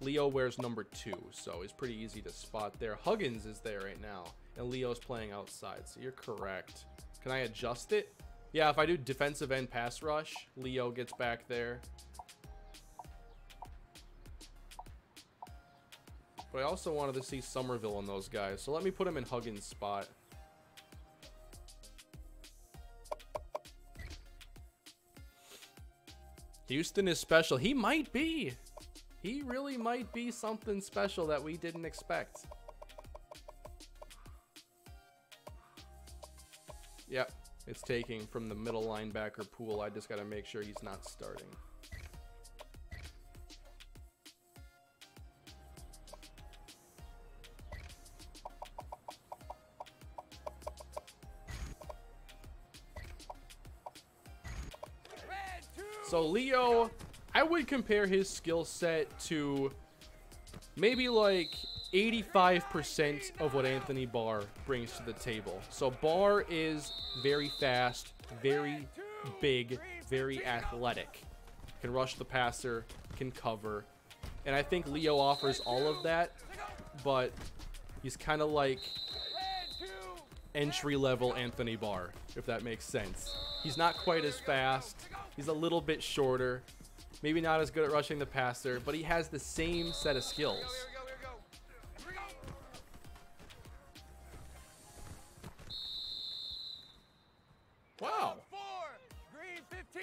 Leo wears number 2, so it's pretty easy to spot there. Huggins is there right now, and Leo's playing outside, so you're correct. Can I adjust it? Yeah, if I do defensive end pass rush, Leo gets back there. But I also wanted to see Somerville and those guys, so let me put him in Huggins' spot. Houston is special. He might be. He really might be something special that we didn't expect. Yep, it's taking from the middle linebacker pool. I just got to make sure he's not starting. So Leo, I would compare his skill set to maybe like 85% of what Anthony Barr brings to the table. So Barr is very fast, very big, very athletic. Can rush the passer, can cover. And I think Leo offers all of that, but he's kind of like entry-level Anthony Barr, if that makes sense. He's not quite as fast. He's a little bit shorter. Maybe not as good at rushing the passer, but he has the same set of skills. Wow. Green 15.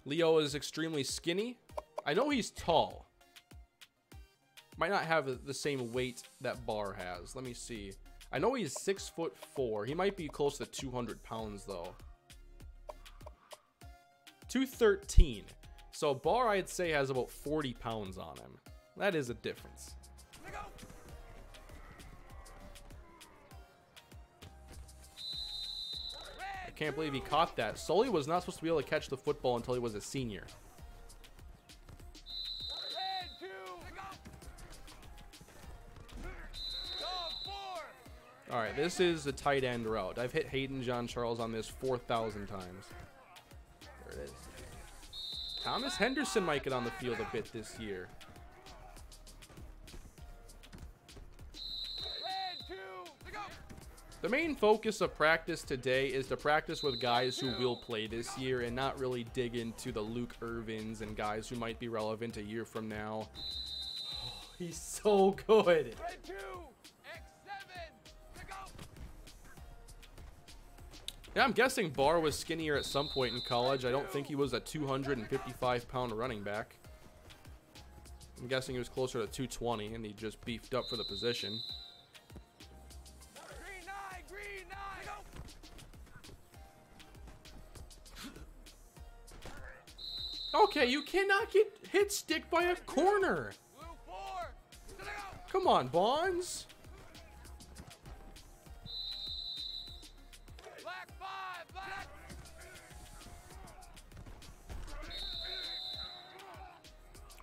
Leo is extremely skinny. I know he's tall. Might not have the same weight that Barr has. Let me see. I know he's 6'4". He might be close to 200 pounds though. 213. So Barr, I'd say, has about 40 pounds on him. That is a difference. I can't believe he caught that. Sully was not supposed to be able to catch the football until he was a senior. All right, this is a tight end route. I've hit Hayden John Charles on this 4,000 times. There it is. Thomas Henderson might get on the field a bit this year. The main focus of practice today is to practice with guys who will play this year and not really dig into the Luke Irvins and guys who might be relevant a year from now. Oh, he's so good. Yeah, I'm guessing Barr was skinnier at some point in college. I don't think he was a 255-pound running back. I'm guessing he was closer to 220, and he just beefed up for the position. Okay, you cannot get hit stick by a corner. Come on, Bonds.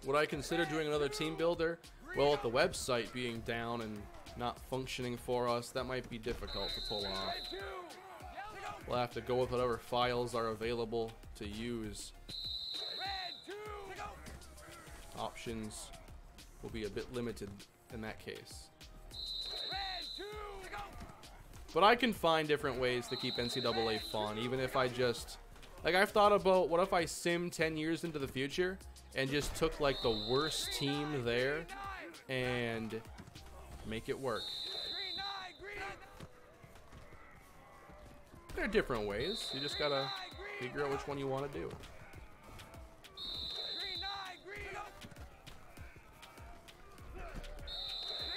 Would I consider doing another team builder? Well, with the website being down and not functioning for us. That might be difficult to pull off. We'll have to go with whatever files are available to use. Options will be a bit limited in that case. But I can find different ways to keep NCAA fun, even if I just... Like, I've thought about, what if I sim 10 years into the future and just took, like, the worst team there and make it work? There are different ways. You just gotta figure out which one you want to do.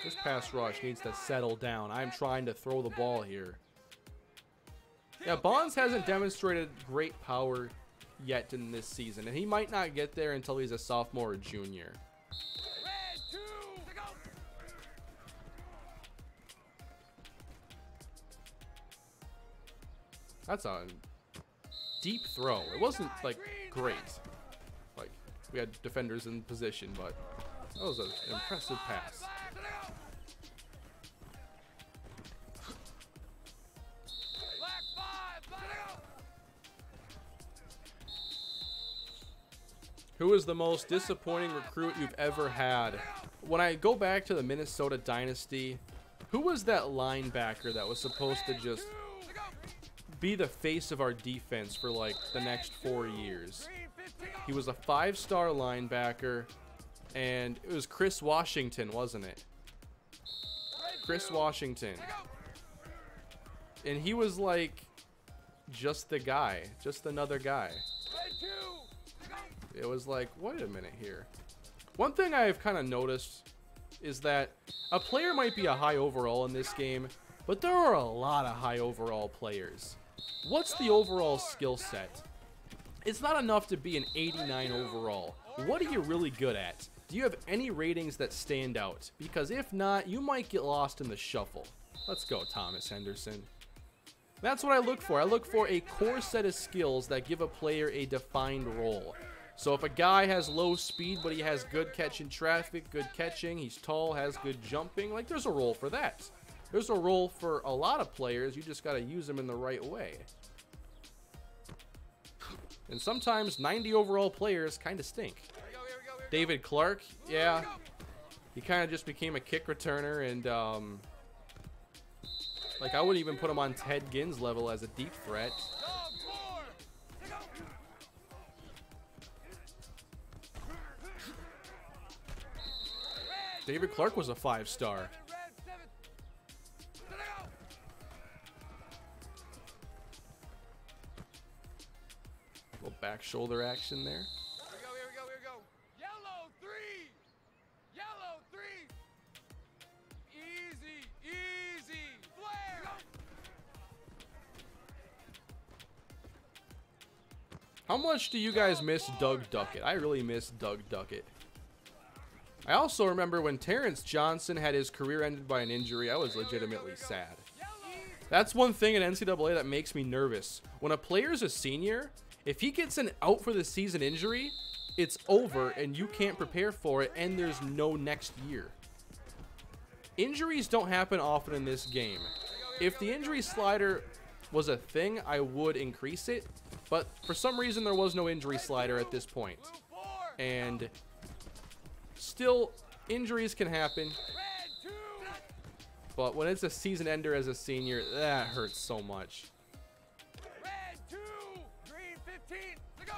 This pass rush needs to settle down. I'm trying to throw the ball here. Yeah, Bonds hasn't demonstrated great power yet in this season, and he might not get there until he's a sophomore or junior. That's a deep throw. It wasn't, like, great. Like, we had defenders in position, but that was an impressive pass. Who is the most disappointing recruit you've ever had? When I go back to the Minnesota Dynasty, who was that linebacker that was supposed to just be the face of our defense for like the next 4 years? He was a 5-star linebacker, and it was Chris Washington, wasn't it? Chris Washington. And he was like just the guy, just another guy. It was like, wait a minute here. One thing I've kind of noticed is that a player might be a high overall in this game, but there are a lot of high overall players. What's the overall skill set? It's not enough to be an 89 overall. What are you really good at? Do you have any ratings that stand out? Because if not, you might get lost in the shuffle. Let's go, Thomas Henderson. That's what I look for. I look for a core set of skills that give a player a defined role. So if a guy has low speed, but he has good catch in traffic, good catching, he's tall, has good jumping, like there's a role for that. There's a role for a lot of players. You just got to use them in the right way. And sometimes 90 overall players kind of stink. David Clark, yeah, he kind of just became a kick returner, and like I wouldn't even put him on Ted Ginn's level as a deep threat. David Clark was a 5-star. Little back shoulder action there. Here we go. Yellow 3. Yellow 3. Easy. Flare. How much do you guys miss Doug Duckett? I really miss Doug Duckett. I also remember when Terrence Johnson had his career ended by an injury. I was legitimately sad. That's one thing in NCAA that makes me nervous. When a player's a senior, if he gets an out for the season injury, it's over and you can't prepare for it, and there's no next year. Injuries don't happen often in this game. If the injury slider was a thing, I would increase it, but for some reason there was no injury slider at this point. And still, injuries can happen, but when it's a season ender as a senior, that hurts so much. Red 2. Green 15. Let's go.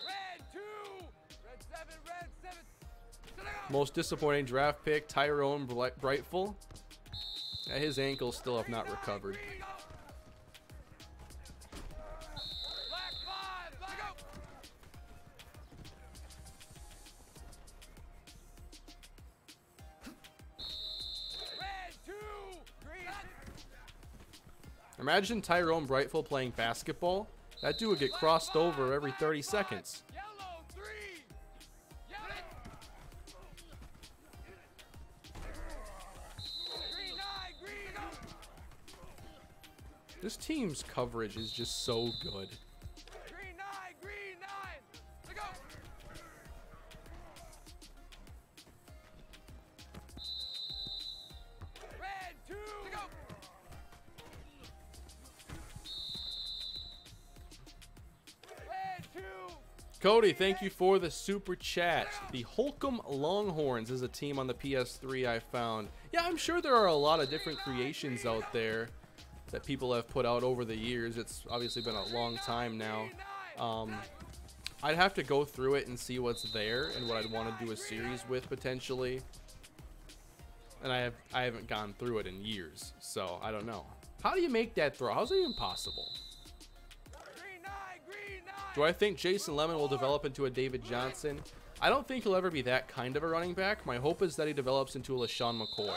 Red 2. Red 7. Most disappointing draft pick, Tyrone Brightful. His ankles still have not recovered. Imagine Tyrone Brightful playing basketball. That dude would get crossed over every 30 seconds. Yellow 3. Green 9. This team's coverage is just so good. Green 9. Let's go. Cody, thank you for the super chat. The Holcomb Longhorns is a team on the PS3 I found. Yeah, I'm sure there are a lot of different creations out there that people have put out over the years. It's obviously been a long time now. I'd have to go through it and see what's there and what I'd want to do a series with potentially. And I haven't gone through it in years, so I don't know. How do you make that throw? How's it even possible? Do I think Jason Lemon will develop into a David Johnson? I don't think he'll ever be that kind of a running back. My hope is that he develops into a LaShawn McCoy.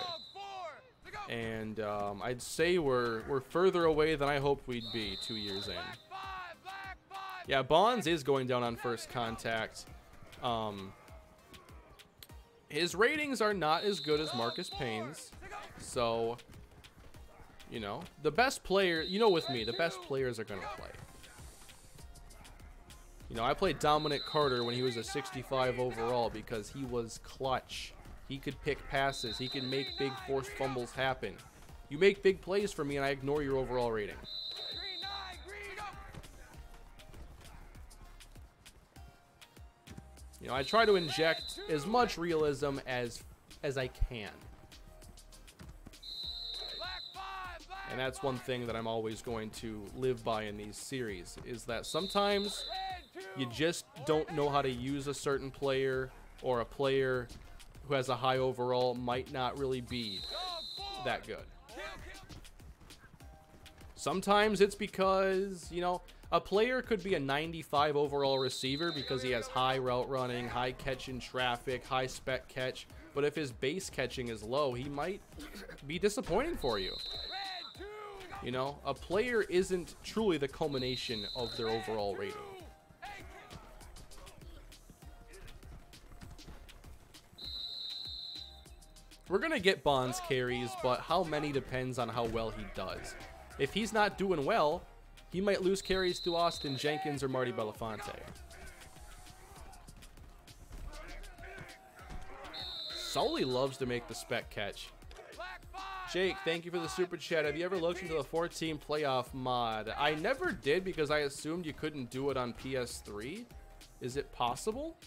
And I'd say we're further away than I hoped we'd be 2 years in. Yeah, Bonds is going down on first contact. His ratings are not as good as Marcus Payne's. So, you know, the best player, you know, with me, the best players are going to play. You know, I played Dominic Carter when he was a 65 overall because he was clutch. He could pick passes. He could make big forced fumbles happen. You make big plays for me and I ignore your overall rating. You know, I try to inject as much realism as I can. And that's one thing that I'm always going to live by in these series, is that sometimes you just don't know how to use a certain player, or a player who has a high overall might not really be that good. Sometimes it's because, you know, a player could be a 95 overall receiver because he has high route running, high catch in traffic, high spec catch, but if his base catching is low, he might be disappointing for you. You know, a player isn't truly the culmination of their overall rating. We're going to get Bonds carries, but how many depends on how well he does. If he's not doing well, he might lose carries to Austin Jenkins or Marty Belafonte. Sully loves to make the spec catch. Jake, thank you for the super chat. Have you ever looked into the 4-team playoff mod? I never did because I assumed you couldn't do it on PS3. Is it possible?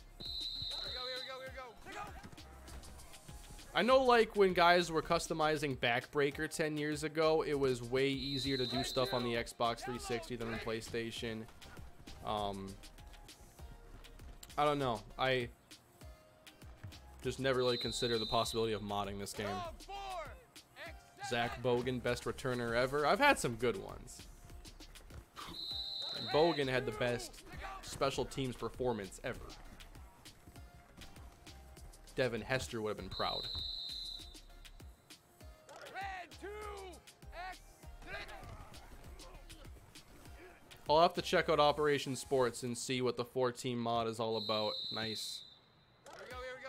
I know, like, when guys were customizing Backbreaker 10 years ago, it was way easier to do stuff on the Xbox 360 than on PlayStation. I don't know. I just never really considered the possibility of modding this game. Zach Bogan, best returner ever. I've had some good ones. And Bogan had the best special teams performance ever. Devin Hester would have been proud. I'll have to check out Operation Sports and see what the 4-team mod is all about. Nice.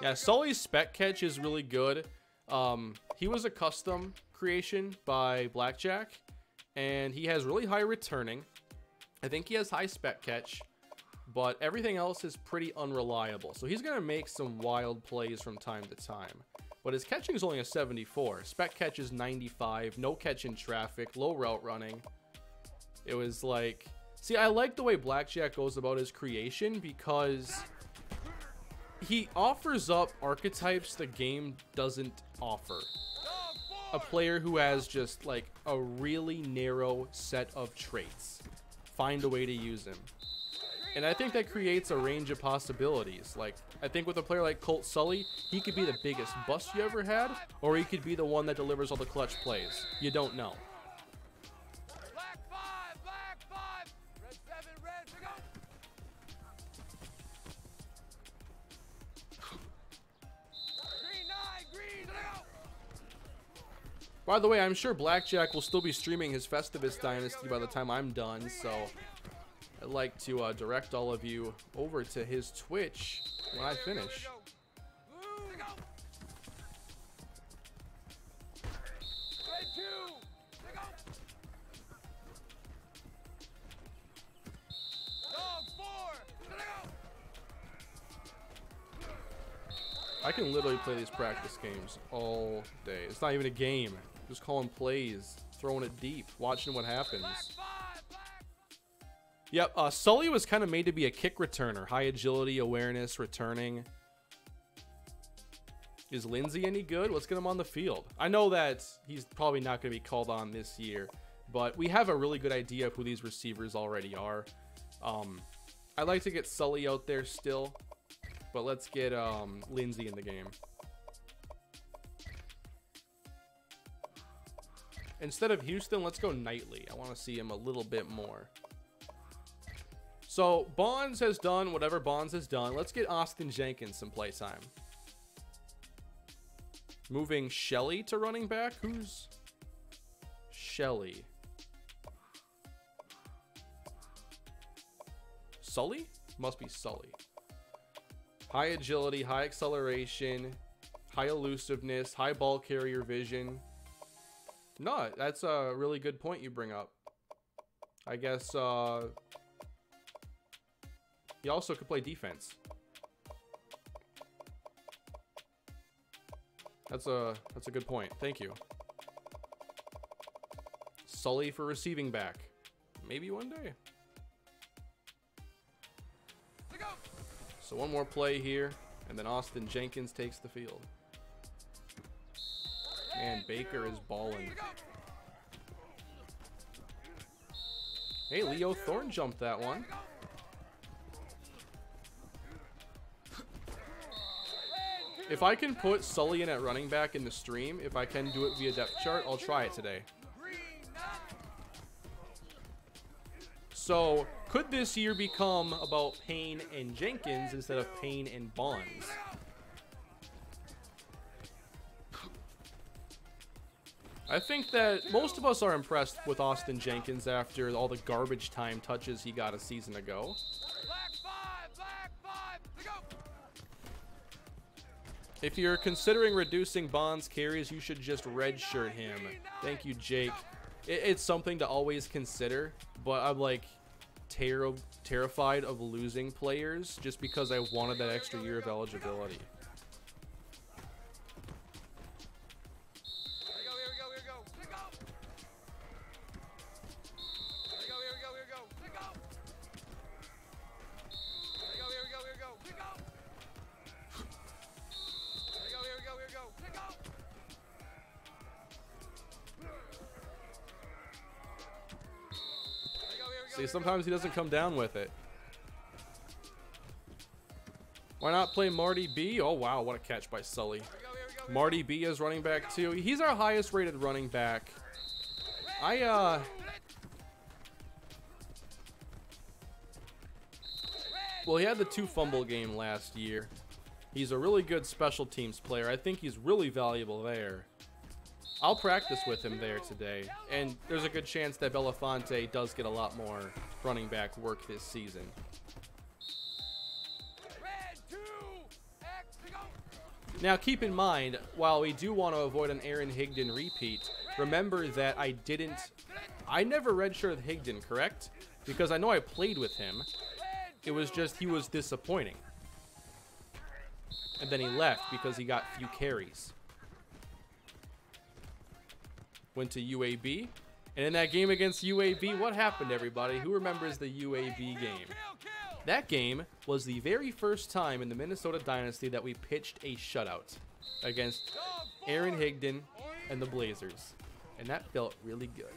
Yeah, Sully's spec catch is really good. He was a custom creation by Blackjack, and he has really high returning. I think he has high spec catch, but everything else is pretty unreliable. So he's going to make some wild plays from time to time. But his catching is only a 74. Spec catch is 95. No catch in traffic. Low route running. It was like... See, I like the way Blackjack goes about his creation because he offers up archetypes the game doesn't offer. A player who has just like a really narrow set of traits. Find a way to use him. And I think that creates a range of possibilities. Like, I think with a player like Colt Sully, he could be the biggest bust you ever had, or he could be the one that delivers all the clutch plays. You don't know. By the way, I'm sure Blackjack will still be streaming his Festivus Dynasty by the time I'm done, so I'd like to direct all of you over to his Twitch when I finish. I can literally play these practice games all day. It's not even a game. Just calling plays, throwing it deep, watching what happens. Yep, Sully was kind of made to be a kick returner. High agility, awareness, returning. Is Lindsey any good? Let's get him on the field. I know that he's probably not going to be called on this year, but we have a really good idea of who these receivers already are. I'd like to get Sully out there still, but let's get Lindsey in the game. Instead of Houston, let's go Knightley. I want to see him a little bit more. So Bonds has done whatever Bonds has done. Let's get Austin Jenkins some play time. Moving Shelley to running back. Who's Shelley? Sully? Must be Sully. High agility, high acceleration, high elusiveness, high ball carrier vision. No, that's a really good point you bring up. I guess he also could play defense. That's a good point. Thank you. Sully for receiving back. Maybe one day. So one more play here, and then Austin Jenkins takes the field. And Baker is balling. Hey, Leo Thorne jumped that one. If I can put Sully in at running back in the stream, if I can do it via depth chart, I'll try it today. So, could this year become about Payne and Jenkins instead of Payne and Bonds? I think that most of us are impressed with Austin Jenkins after all the garbage time touches he got a season ago. If you're considering reducing Bonds' carries, you should just redshirt him. Thank you, Jake. It's something to always consider, but I'm like terrified of losing players just because I wanted that extra year of eligibility. See, sometimes he doesn't come down with it. Why not play Marty B? Oh, wow, what a catch by Sully. Marty B is running back too. He's our highest rated running back. Well, he had the 2 fumble game last year. He's a really good special teams player. I think he's really valuable there. I'll practice with him there today, and there's a good chance that Belafonte does get a lot more running back work this season. Now, keep in mind, while we do want to avoid an Aaron Higdon repeat, remember that I never redshirted Higdon, correct? Because I know I played with him. It was just he was disappointing. And then he left because he got few carries. Went to UAB, and in that game against UAB, what happened, everybody? Who remembers the UAB game? That game was the very first time in the Minnesota Dynasty that we pitched a shutout against Aaron Higdon and the Blazers, and that felt really good.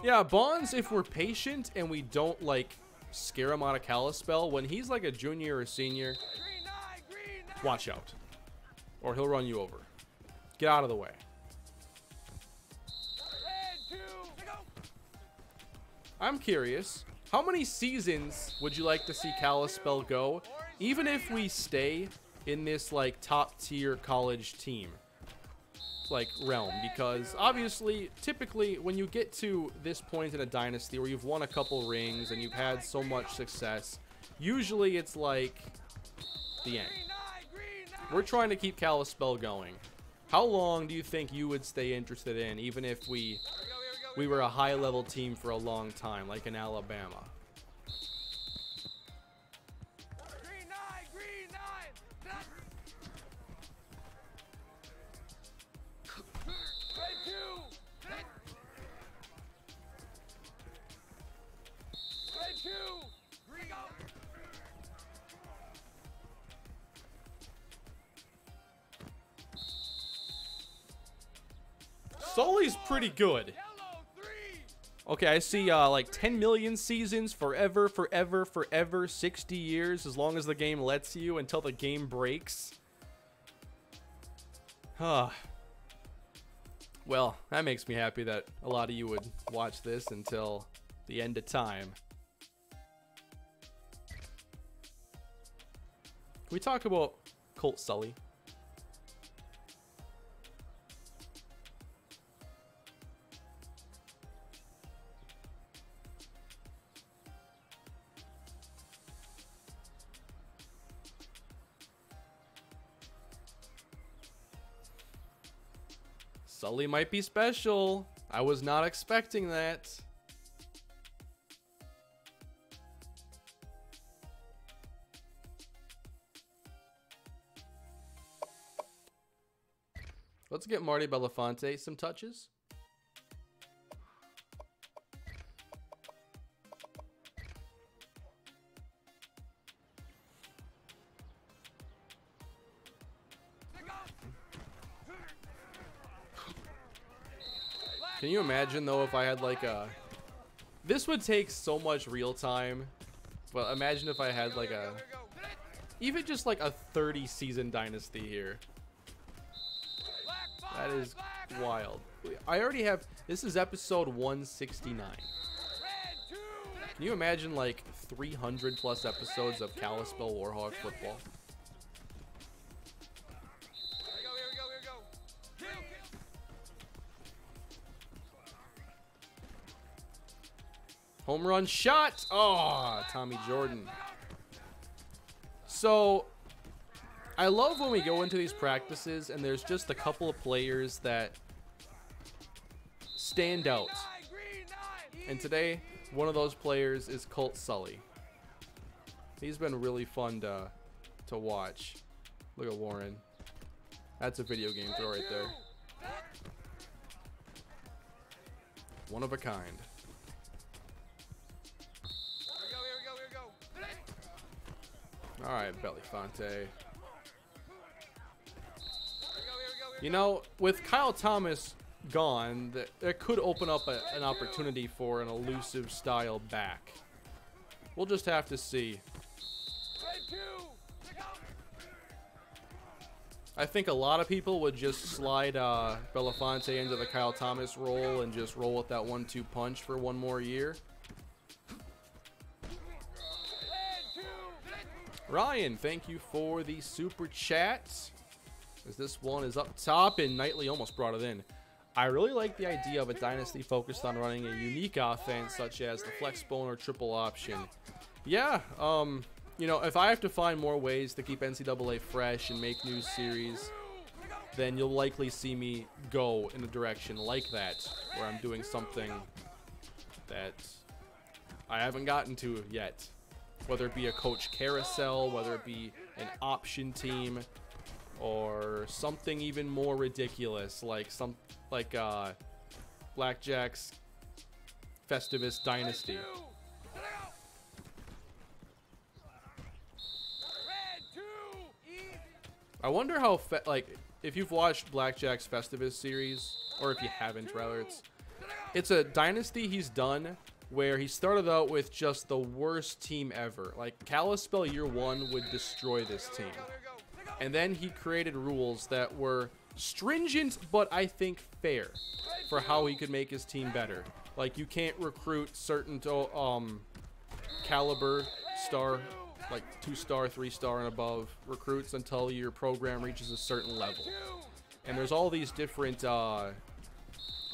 Yeah, Bonds, if we're patient and we don't, like, scare him out of Kalispell, when he's like a junior or senior, watch out, or he'll run you over. Get out of the way. I'm curious, how many seasons would you like to see Kalispell go, even if we stay in this like top tier college team like realm? Because obviously, typically when you get to this point in a dynasty where you've won a couple rings and you've had so much success, usually it's like the end. We're trying to keep Kalispell going. How long do you think you would stay interested in, even if we were a high level team for a long time, like in Alabama? Sully's pretty good. Yellow 3. Okay, I see like 10 million seasons, forever, forever, forever, 60 years, as long as the game lets you, until the game breaks. Huh. Well, that makes me happy that a lot of you would watch this until the end of time. Can we talk about Colt Sully? Sully might be special. I was not expecting that. Let's get Marty Belafonte some touches. Can you imagine though if I had like a... This would take so much real time. But imagine if I had like a... Even just like a 30 season dynasty here. That is wild. I already have... This is episode 169. Can you imagine like 300 plus episodes of Kalispell Warhawk football? Home run shot. Oh, Tommy Jordan. So, I love when we go into these practices and there's just a couple of players that stand out. And today, one of those players is Colt Sully. He's been really fun to watch. Look at Warren. That's a video game throw right there. One of a kind. All right, Belafonte. You know, with Kyle Thomas gone, that could open up an opportunity for an elusive style back. We'll just have to see. I think a lot of people would just slide Belafonte into the Kyle Thomas role and just roll with that 1-2 punch for one more year. Ryan, thank you for the super chat. As this one is up top and Knightley almost brought it in. I really like the idea of a dynasty focused on running a unique offense such as the flex bone or triple option. Yeah, you know, if I have to find more ways to keep NCAA fresh and make new series, then you'll likely see me go in a direction like that, where I'm doing something that I haven't gotten to yet. Whether it be a coach carousel, whether it be an option team, or something even more ridiculous like Blackjack's Festivus Dynasty. I wonder how if you've watched Blackjack's Festivus series, or if you haven't rather, it's a dynasty he's done where he started out with just the worst team ever. Like, Kalispell year 1 would destroy this team. And then he created rules that were stringent, but I think fair for how he could make his team better. Like, you can't recruit certain caliber star, like 2-star, 3-star and above recruits until your program reaches a certain level. And there's all these different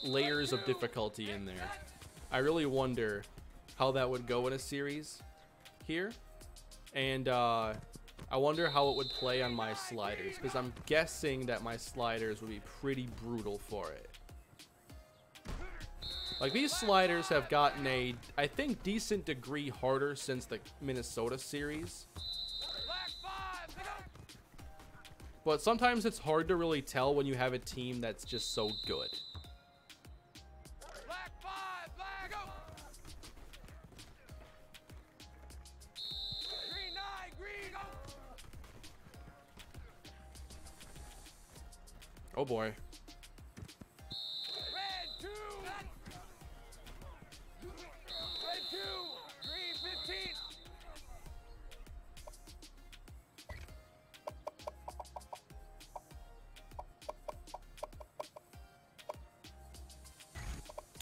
layers of difficulty in there. I really wonder how that would go in a series here. And I wonder how it would play on my sliders, because I'm guessing that my sliders would be pretty brutal for it. Like, these sliders have gotten a, I think, decent degree harder since the Minnesota series. But sometimes it's hard to really tell when you have a team that's just so good. Oh boy.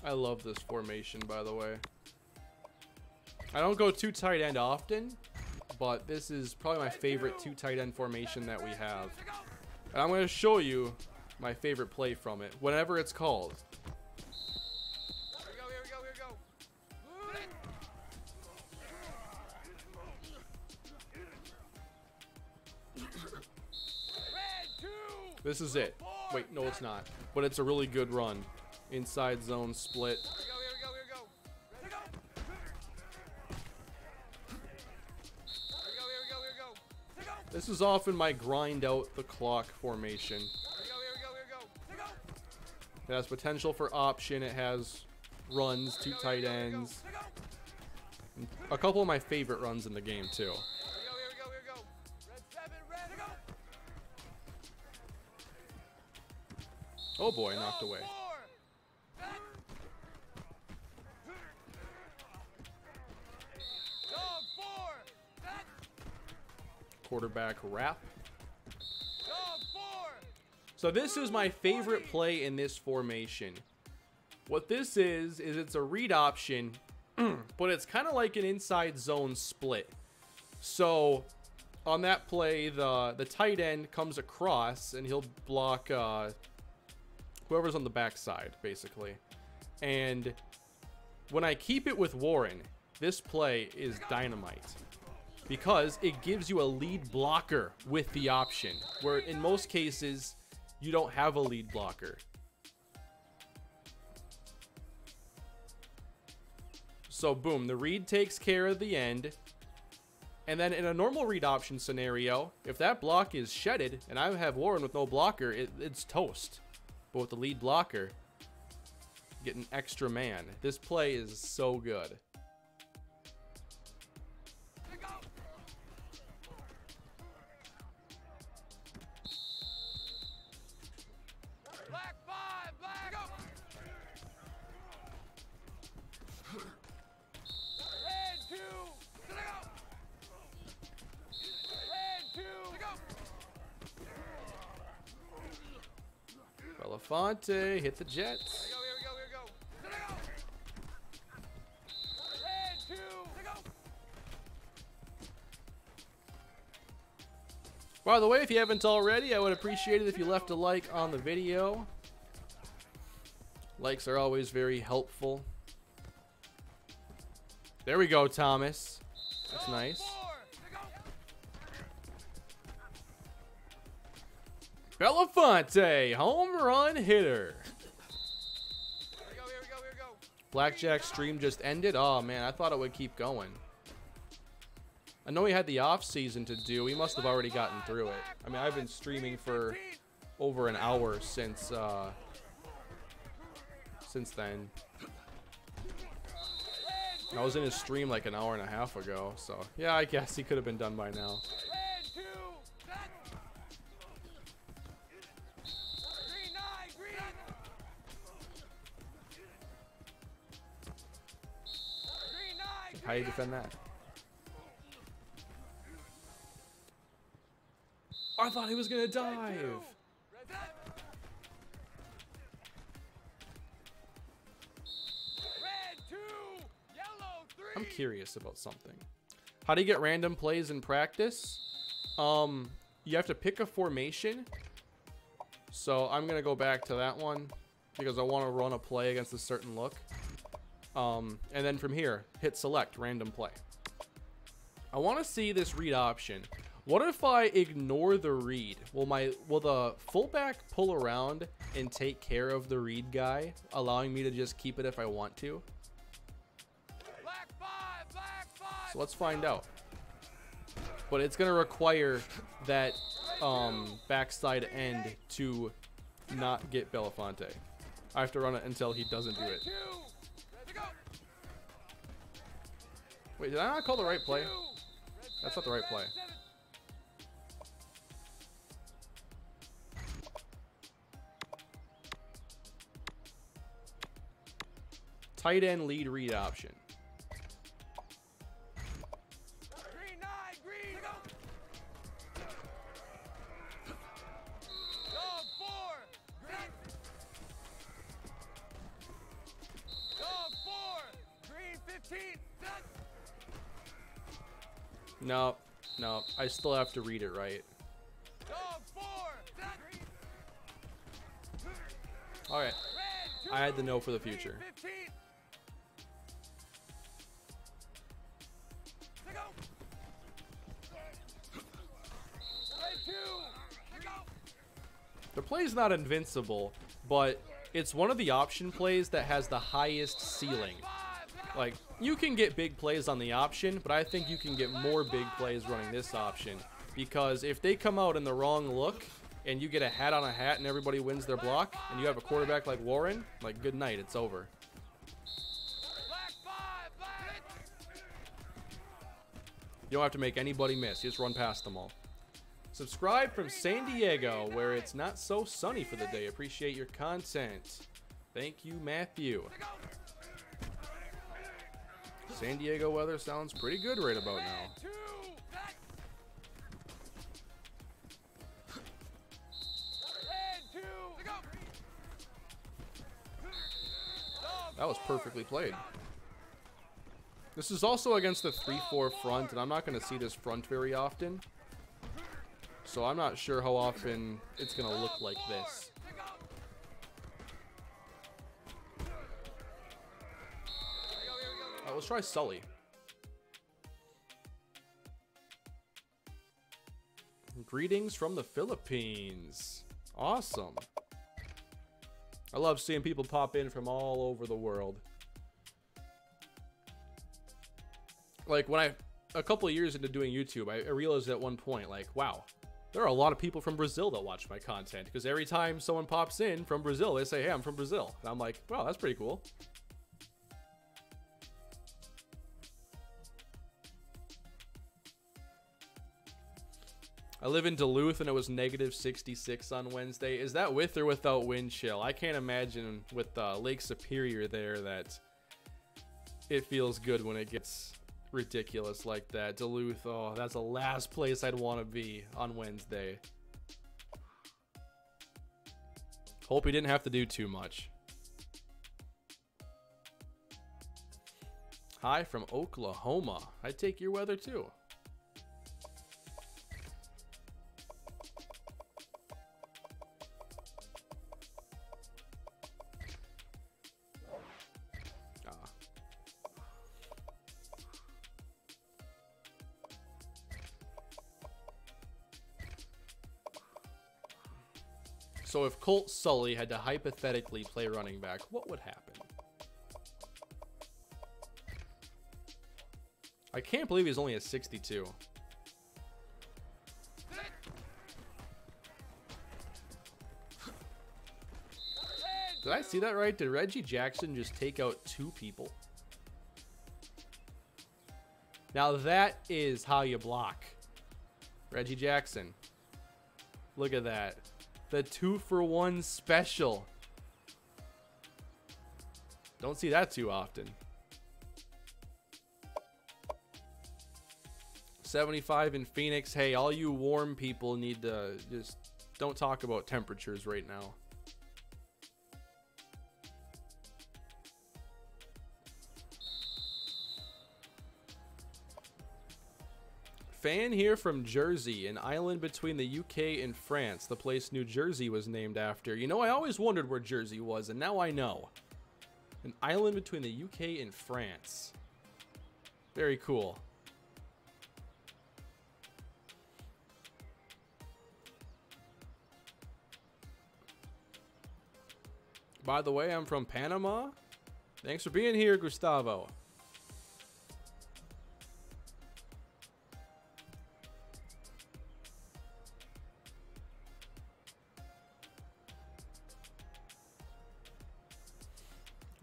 I love this formation, by the way. I don't go 2 tight end often, but this is probably my favorite 2 tight end formation that we have. And I'm going to show you my favorite play from it, whenever it's called. This is it. Wait, no, it's not. But it's a really good run. Inside zone split. This is often my grind out the clock formation. It has potential for option. It has runs, 2 tight ends. And a couple of my favorite runs in the game, too. Oh boy, knocked away. Quarterback wrap. So this is my favorite play in this formation. What this is it's a read option, but it's kind of like an inside zone split. So on that play, the tight end comes across and he'll block whoever's on the backside, basically. And when I keep it with Warren, this play is dynamite because it gives you a lead blocker with the option, where in most cases you don't have a lead blocker. So boom, the read takes care of the end. And then in a normal read option scenario, if that block is shedded and I have Warren with no blocker, it's toast. But with the lead blocker, get an extra man. This play is so good. Belafonte hit the Jets. By the way, if you haven't already, I would appreciate it if you left a like on the video. Likes are always very helpful. There we go, Thomas. That's nice. Belafonte, home run hitter. Blackjack stream just ended. Oh man, I thought it would keep going. I know he had the off season to do. He must have already gotten through it. I mean, I've been streaming for over an hour since then. I was in his stream like an hour and a half ago, so yeah, I guess he could have been done by now. How do you defend that? I thought he was gonna dive. I'm curious about something. How do you get random plays in practice? You have to pick a formation. So I'm gonna go back to that one because I want to run a play against a certain look. And then from here, hit select random play. I want to see this read option. What if I ignore the read? Will the fullback pull around and take care of the read guy, allowing me to just keep it if I want to? So let's find out. But it's gonna require that backside end to not get Belafonte. I have to run it until he doesn't do it. Wait, did I not call the right play? That's not the right play. Tight end lead read option. No, no, I still have to read it right. Dog 4. All right, Red 2. I had to know for the future. 15. Let go. Red 2. Let go. The play's not invincible, but it's one of the option plays that has the highest ceiling. Like, you can get big plays on the option, but I think you can get more big plays running this option. Because if they come out in the wrong look, and you get a hat on a hat and everybody wins their block, and you have a quarterback like Warren, like, good night, it's over. Black 5. Black. You don't have to make anybody miss. You just run past them all. Subscribe from San Diego, where it's not so sunny for the day. Appreciate your content. Thank you, Matthew. Let go. San Diego weather sounds pretty good right about now. Red 2. Black. Red 2. Let go. Dog That was 4. perfectly played. This is also against the 3-4 front, and I'm not going to see this front very often. So I'm not sure how often it's going to look like this. Let go. Here we go. Let's try Sully. Greetings from the Philippines. Awesome. I love seeing people pop in from all over the world. Like, when a couple of years into doing YouTube, I realized at one point, like, wow, there are a lot of people from Brazil that watch my content, because every time someone pops in from Brazil, they say, hey, I'm from Brazil. And I'm like, wow, that's pretty cool. I live in Duluth, and it was -66 on Wednesday. Is that with or without wind chill? I can't imagine with Lake Superior there that it feels good when it gets ridiculous like that. Duluth, oh, that's the last place I'd want to be on Wednesday. Hope he didn't have to do too much. Hi from Oklahoma. I'd take your weather too. So if Colt Sully had to hypothetically play running back, what would happen? I can't believe he's only a 62. Did I see that right? Did Reggie Jackson just take out 2 people? Now that is how you block. Reggie Jackson. Look at that. The 2-for-1 special. Don't see that too often. 75 in Phoenix. Hey, all you warm people need to just don't talk about temperatures right now. Fan here from Jersey, an island between the UK and France, the place New Jersey was named after. You know, I always wondered where Jersey was, and now I know. An island between the UK and France. Very cool. By the way, I'm from Panama. Thanks for being here, Gustavo.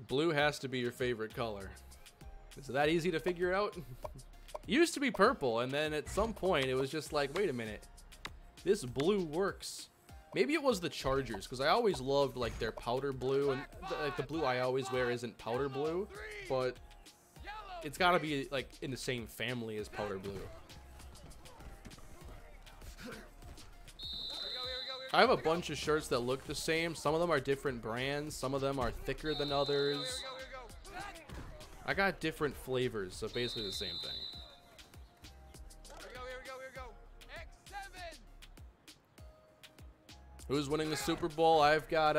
Blue has to be your favorite color. Is it that easy to figure out? It used to be purple, and then at some point it was just like, wait a minute, this blue works. Maybe it was the Chargers, because I always loved like their powder blue, and like the blue I always wear isn't powder blue, but it's got to be like in the same family as powder blue. I have a bunch of shirts that look the same. Some of them are different brands. Some of them are thicker than others. I got different flavors, so basically the same thing. Here we go. X7. Who's winning the Super Bowl? I've got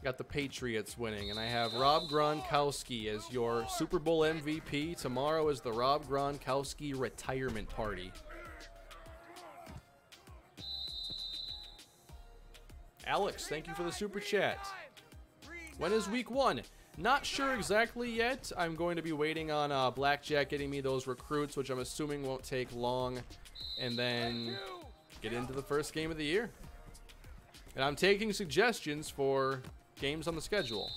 the Patriots winning, and I have Rob Gronkowski as your Super Bowl MVP. Tomorrow is the Rob Gronkowski retirement party. Alex, thank you for the super chat. When is week 1? Not sure exactly yet. I'm going to be waiting on Blackjack getting me those recruits, which I'm assuming won't take long, and then get into the first game of the year. And I'm taking suggestions for games on the schedule.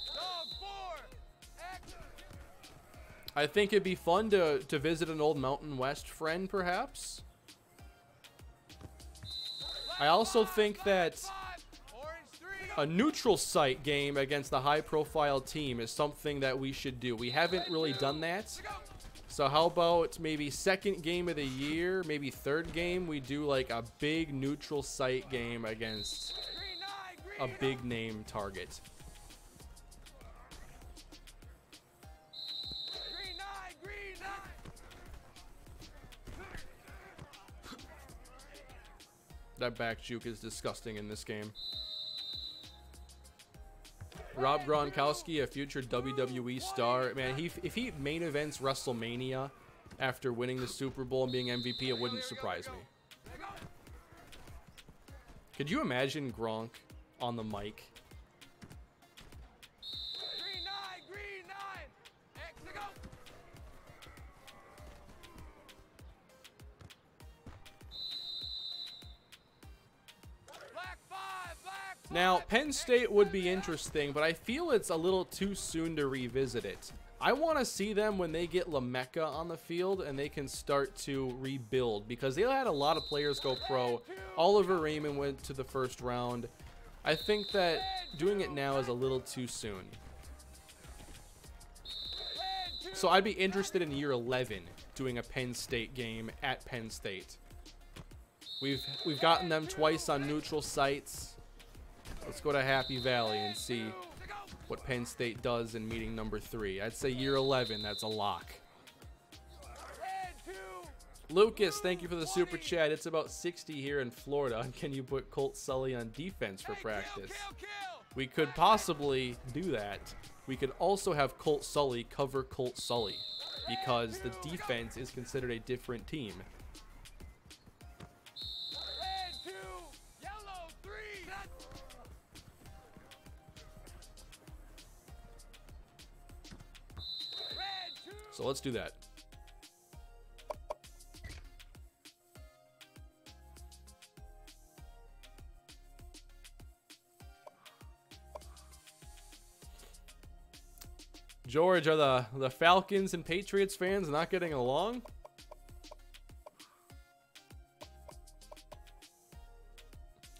I think it'd be fun to visit an old Mountain West friend, perhaps. I also think that a neutral site game against the high-profile team is something that we should do. We haven't really done that. So how about maybe second game of the year, maybe third game, we do like a big neutral site game against a big-name target. That back juke is disgusting in this game. Rob Gronkowski, a future WWE star. Man, if he main events WrestleMania after winning the Super Bowl and being MVP, it wouldn't surprise me. Could you imagine Gronk on the mic? Green 9. X to go. Black 5. Now, Penn State would be interesting, but I feel it's a little too soon to revisit it. I want to see them when they get LaMecca on the field and they can start to rebuild, because they had a lot of players go pro. Oliver Raymond went to the first round. I think that doing it now is a little too soon. So I'd be interested in year 11 doing a Penn State game at Penn State. We've gotten them twice on neutral sites. Let's go to Happy Valley and see what Penn State does in meeting number 3. I'd say year 11, that's a lock. Lucas, thank you for the super chat. It's about 60 here in Florida. Can you put Colt Sully on defense for practice? We could possibly do that. We could also have Colt Sully cover Colt Sully, because the defense is considered a different team. So let's do that. George, are the Falcons and Patriots fans not getting along?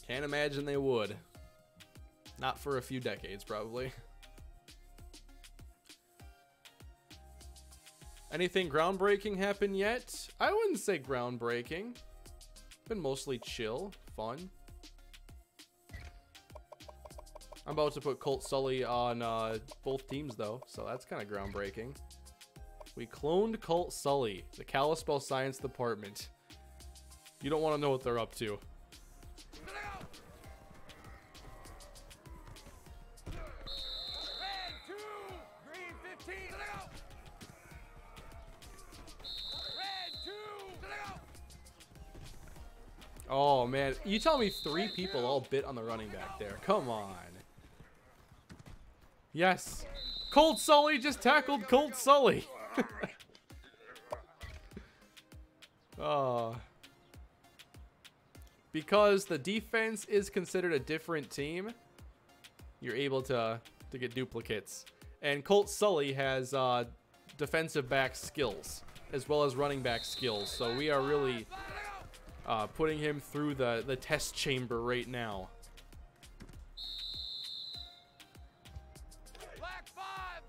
Can't imagine they would. Not for a few decades, probably. Anything groundbreaking happen yet? I wouldn't say groundbreaking. Been mostly chill, fun. I'm about to put Colt Sully on both teams, though, so that's kind of groundbreaking. We cloned Colt Sully, the Kalispell Science Department. You don't want to know what they're up to. Oh, man. You tell me 3 people all bit on the running back there. Come on. Yes. Colt Sully just tackled Colt Sully. Oh. Because the defense is considered a different team, you're able to get duplicates. And Colt Sully has defensive back skills as well as running back skills. So we are really putting him through the test chamber right now.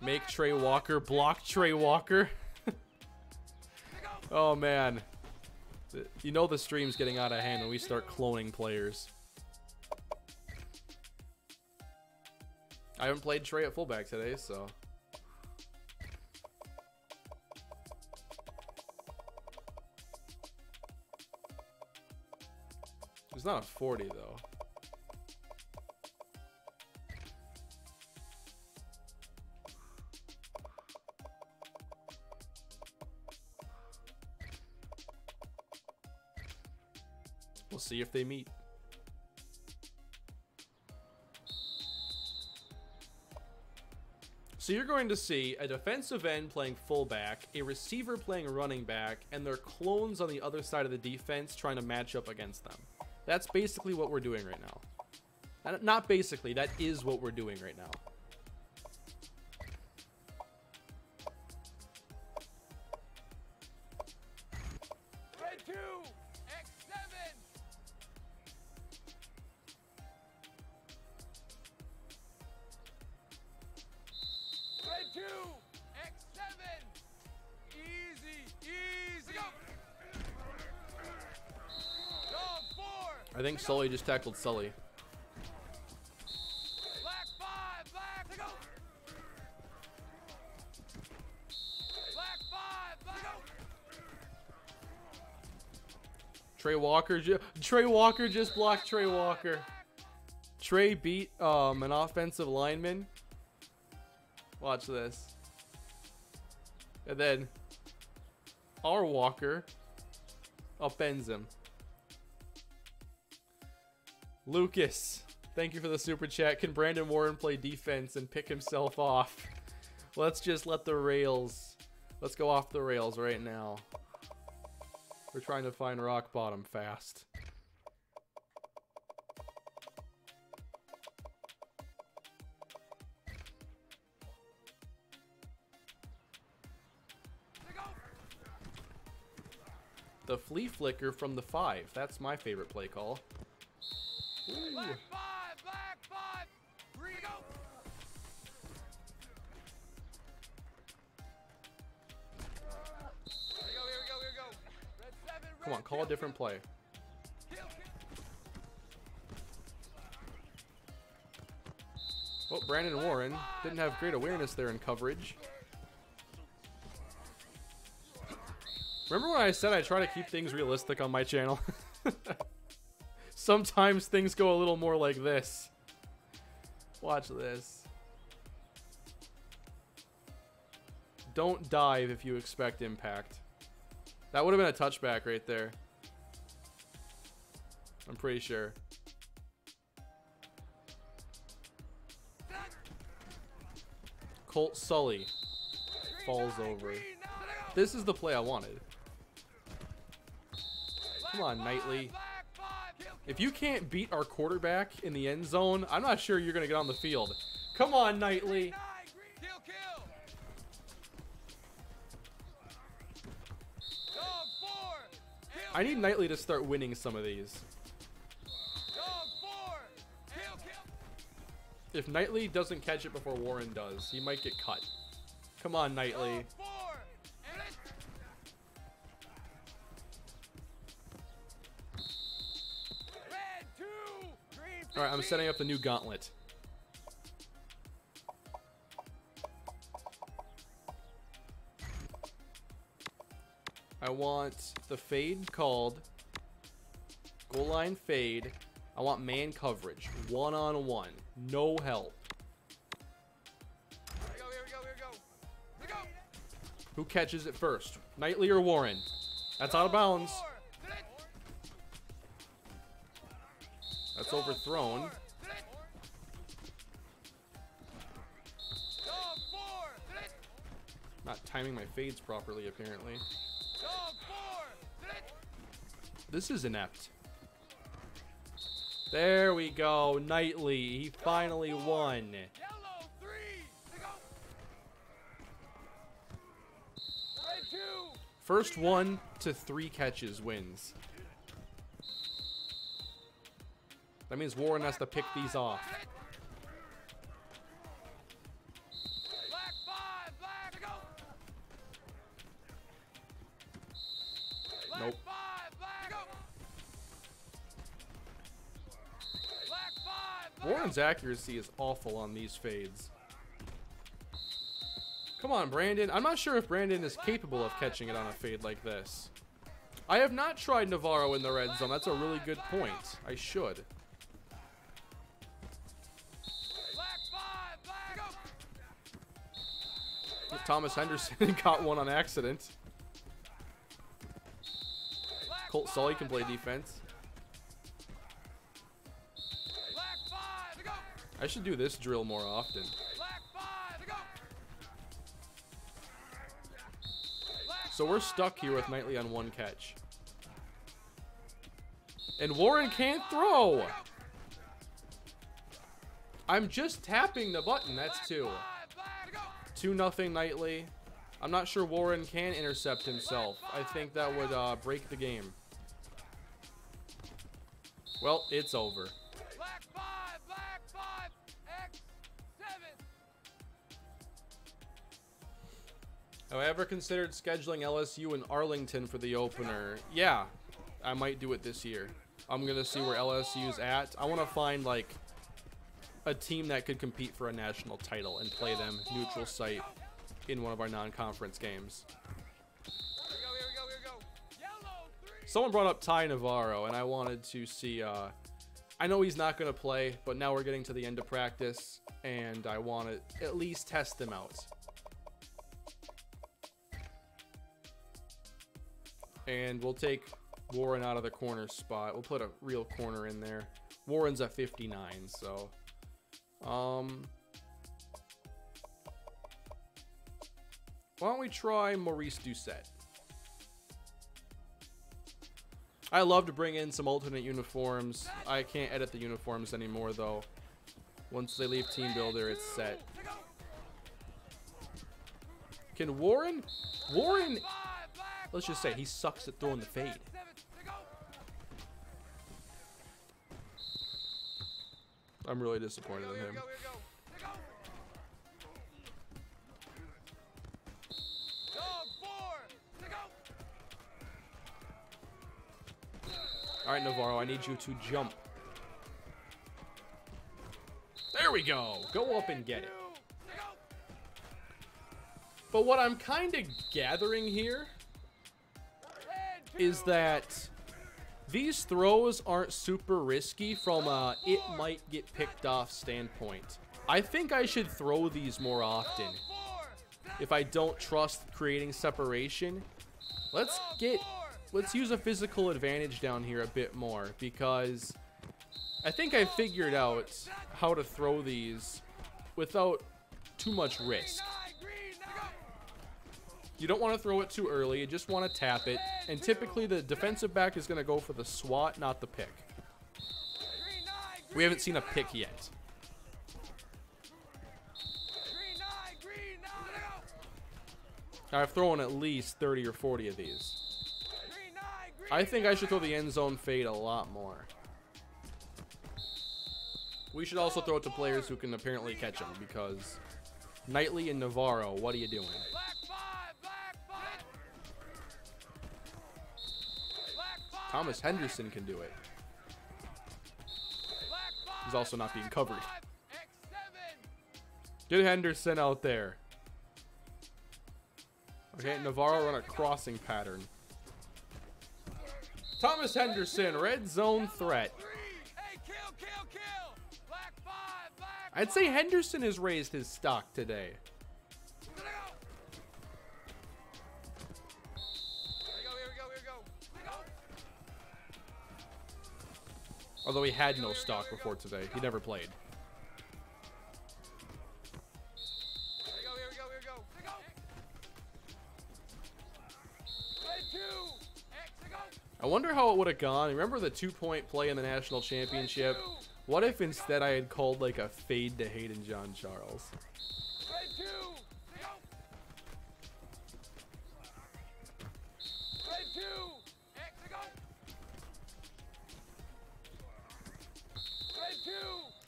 Make Trey Walker block Trey Walker. Oh, man. You know the stream's getting out of hand when we start cloning players. I haven't played Trey at fullback today, so He's not a 40 though. We'll see if they meet. So you're going to see a defensive end playing fullback, a receiver playing running back, and their clones on the other side of the defense trying to match up against them. That's basically what we're doing right now. Not basically, that is what we're doing right now. Red 2, X7. Red 2, X7. Easy, easy. Go. Dog 4. I think Sully just tackled Sully. Black 5, black. Go. Black 5, black. Go. Trey Walker just blocked Trey Walker. Trey beat an offensive lineman. Watch this. And then our Walker upends him. Lucas, thank you for the super chat. Can Brandon Warren play defense and pick himself off? Let's just let the rails. Let's go off the rails right now. We're trying to find rock bottom fast. The flea flicker from the 5. That's my favorite play call. Ooh. Black 5, black 5. 3, go. Here we go, here we go, here we go. Red 7, red. Come on, call a different play. Kill. Well, Brandon Warren didn't have great awareness there in coverage. Remember when I said I try to keep things realistic on my channel? Sometimes things go a little more like this. Watch this. Don't dive if you expect impact. That would have been a touchback right there. I'm pretty sure. Colt Sully falls over. This is the play I wanted. Come on, Knightley. If you can't beat our quarterback in the end zone, I'm not sure you're going to get on the field. Come on, Knightley. I need Knightley to start winning some of these. If Knightley doesn't catch it before Warren does, he might get cut. Come on, Knightley. All right, I'm setting up the new gauntlet. I want the fade called. Goal line fade. I want man coverage. One-on-one. No help. Here we go, here we go, here we go. Here we go. Who catches it first? Knightley or Warren? That's out of bounds. That's overthrown. Not timing my fades properly, apparently. This is inept. There we go. Knightley. He finally won. First 1 to 3 catches wins. That means Warren has to pick these off. Nope. Warren's accuracy is awful on these fades. Come on, Brandon. I'm not sure if Brandon is capable of catching it on a fade like this. I have not tried Navarro in the red zone. That's a really good point. I should. Thomas Henderson got one on accident. Colt Sully can play defense. I should do this drill more often. So we're stuck here with Knightley on one catch. And Warren can't throw. I'm just tapping the button. That's 2. 2-0 Knightley. I'm not sure Warren can intercept himself. I think that would break the game. Well, it's over. Have I ever considered scheduling LSU in Arlington for the opener? Yeah, I might do it this year. I'm going to see where LSU's at. I want to find, like, a team that could compete for a national title and play them neutral site in one of our non-conference games. Someone brought up Ty Navarro, and I wanted to see... I know he's not going to play, but now we're getting to the end of practice, and I want to at least test him out. And we'll take Warren out of the corner spot. We'll put a real corner in there. Warren's at 59, so... why don't we try Maurice Doucet? I love to bring in some alternate uniforms. I can't edit the uniforms anymore, though. Once they leave Team Builder, it's set. Can Warren... Warren... Let's just say he sucks at throwing the fade. I'm really disappointed in him. All right, Navarro, I need you to jump. There we go. Go up and get it. But what I'm kind of gathering here is that these throws aren't super risky from a it might get picked off standpoint. I think I should throw these more often. If I don't trust creating separation, let's use a physical advantage down here a bit more, because I think I figured out how to throw these without too much risk. You don't want to throw it too early. You just want to tap it. And typically the defensive back is going to go for the swat, not the pick. We haven't seen a pick yet. I've thrown at least 30 or 40 of these. I think I should throw the end zone fade a lot more. We should also throw it to players who can apparently catch them, because Knightley and Navarro, what are you doing? Thomas Henderson can do it. He's also not being covered. Get Henderson out there. Okay, Navarro run a crossing pattern. Thomas Henderson, red zone threat. I'd say Henderson has raised his stock today. Although he had no stock before today. He never played. I wonder how it would have gone. Remember the 2-point play in the national championship? What if instead I had called like a fade to Hayden John Charles?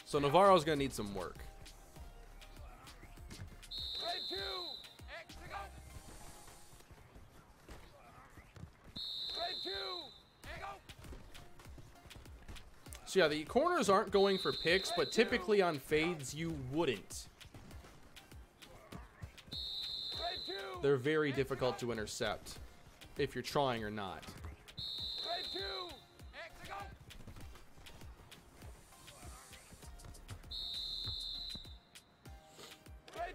So Navarro's going to need some work. So yeah, the corners aren't going for picks, but typically on fades you wouldn't. They're very difficult to intercept if you're trying or not.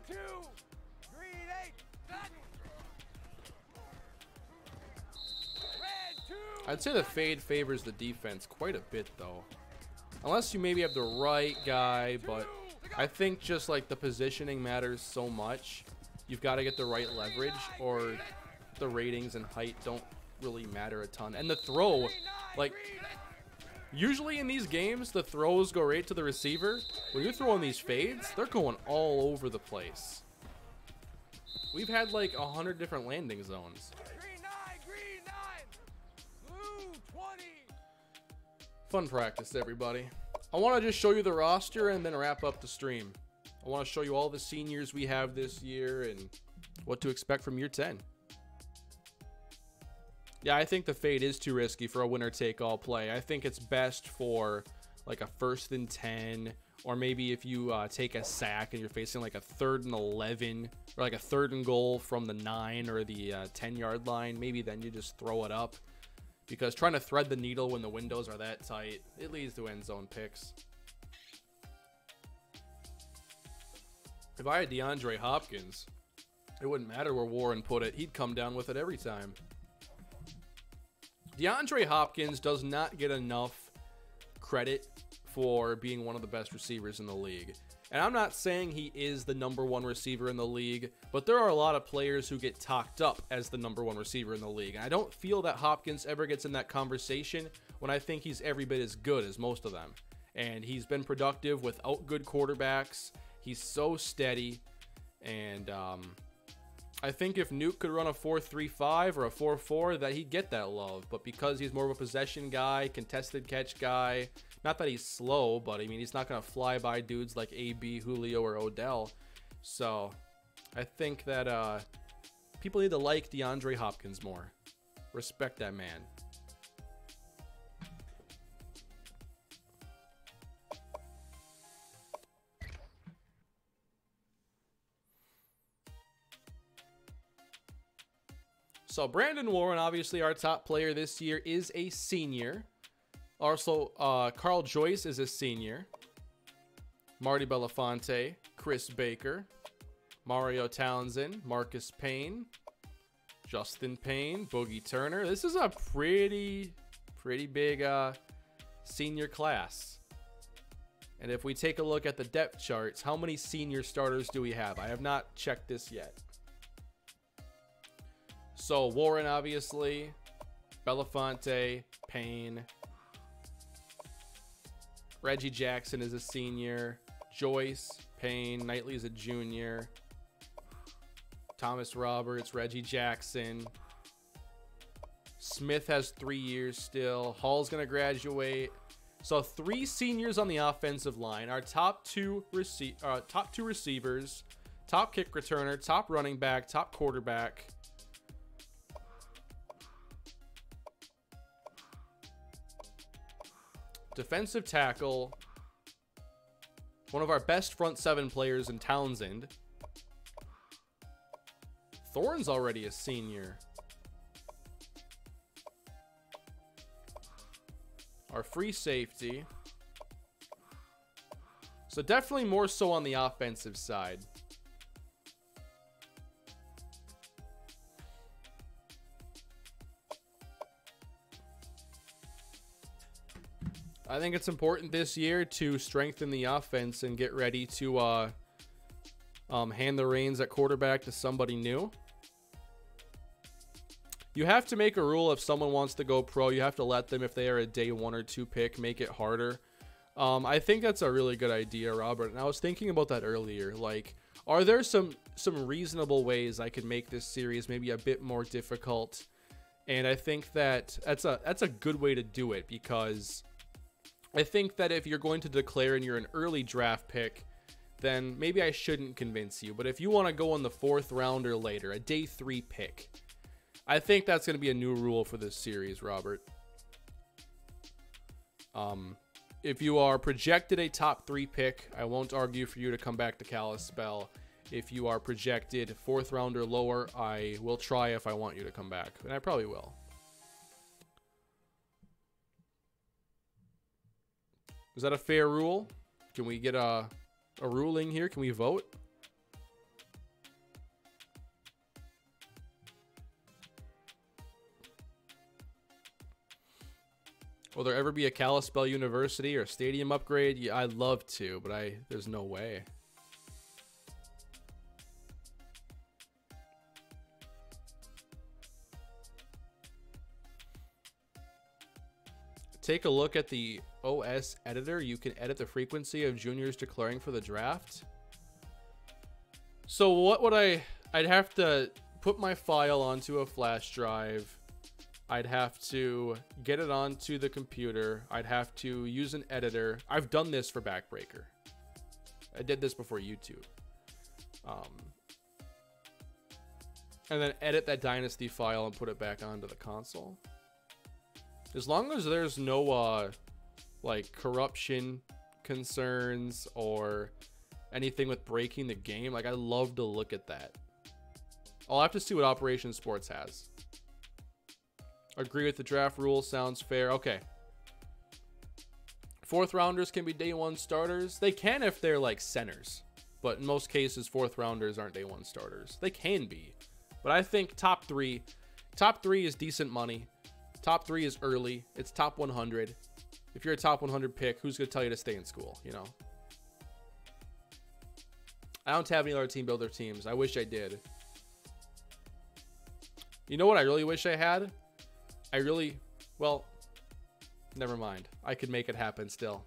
2. Green 8. That. Red 2. I'd say the fade favors the defense quite a bit, though. Unless you maybe have the right guy, but I think just like the positioning matters so much. You've got to get the right leverage, or the ratings and height don't really matter a ton. And the throw, like, usually in these games, the throws go right to the receiver. When you're throwing these fades, they're going all over the place. We've had like 100 different landing zones. Green 9. Blue 20. Fun practice, everybody. I want to just show you the roster and then wrap up the stream. I want to show you all the seniors we have this year and what to expect from year 10. Yeah, I think the fade is too risky for a winner-take-all play. I think it's best for like a 1st and 10, or maybe if you take a sack and you're facing like a 3rd and 11, or like a 3rd and goal from the 9 or the 10-yard line, maybe then you just throw it up. Because trying to thread the needle when the windows are that tight, it leads to end zone picks. If I had DeAndre Hopkins, it wouldn't matter where Warren put it. He'd come down with it every time. DeAndre Hopkins does not get enough credit for being one of the best receivers in the league. And I'm not saying he is the #1 receiver in the league, but there are a lot of players who get talked up as the #1 receiver in the league. And I don't feel that Hopkins ever gets in that conversation when I think he's every bit as good as most of them. And he's been productive without good quarterbacks. He's so steady. And I think if Nuke could run a 4.35 or a 4.4, that he'd get that love. But because he's more of a possession guy, contested catch guy, not that he's slow, but I mean, he's not going to fly by dudes like AB, Julio, or Odell. So I think that people need to like DeAndre Hopkins more. Respect that man. So Brandon Warren, obviously our top player this year, is a senior. Also, Carl Joyce is a senior. Marty Belafonte, Chris Baker, Mario Townsend, Marcus Payne, Justin Payne, Boogie Turner. This is a pretty big senior class. And if we take a look at the depth charts, how many senior starters do we have? I have not checked this yet. So Warren, obviously, Belafonte, Payne, Reggie Jackson is a senior, Joyce, Payne, Knightley is a junior, Thomas Roberts, Reggie Jackson, Smith has 3 years still, Hall's gonna graduate. So 3 seniors on the offensive line. Our top two receivers, top kick returner, top running back, top quarterback. Defensive tackle, one of our best front 7 players in Townsend. Thorne's already a senior. Our free safety. So definitely more so on the offensive side. I think it's important this year to strengthen the offense and get ready to hand the reins at quarterback to somebody new. You have to make a rule if someone wants to go pro. You have to let them, if they are a day 1 or 2 pick, make it harder. I think that's a really good idea, Robert. And I was thinking about that earlier. Like, are there some reasonable ways I could make this series maybe a bit more difficult? And I think that that's a good way to do it, because I think that if you're going to declare and you're an early draft pick, then maybe I shouldn't convince you. But if you want to go in the 4th round or later, a day 3 pick, I think that's going to be a new rule for this series, Robert. If you are projected a top 3 pick, I won't argue for you to come back to Kalispell. If you are projected 4th round or lower, I will try if I want you to come back. And I probably will. Is that a fair rule? Can we get a ruling here? Can we vote? Will there ever be a Kalispell University or stadium upgrade? Yeah, I'd love to, but there's no way. Take a look at the OS editor. You can edit the frequency of juniors declaring for the draft. So what would I'd have to put my file onto a flash drive. I'd have to get it onto the computer. I'd have to use an editor. I've done this for Backbreaker. I did this before YouTube. And then edit that Dynasty file and put it back onto the console. As long as there's no like corruption concerns or anything with breaking the game, like, I love to look at that. I'll have to see what Operation Sports has. Agree with the draft rule, sounds fair. Okay. 4th rounders can be day 1 starters. They can if they're like centers, but in most cases 4th rounders aren't day 1 starters. They can be, but I think top 3 is decent money. Top 3 is early. It's top 100. If you're a top 100 pick, who's going to tell you to stay in school, you know? I don't have any other team builder teams. I wish I did. You know what I really wish I had? Well, never mind. I could make it happen still.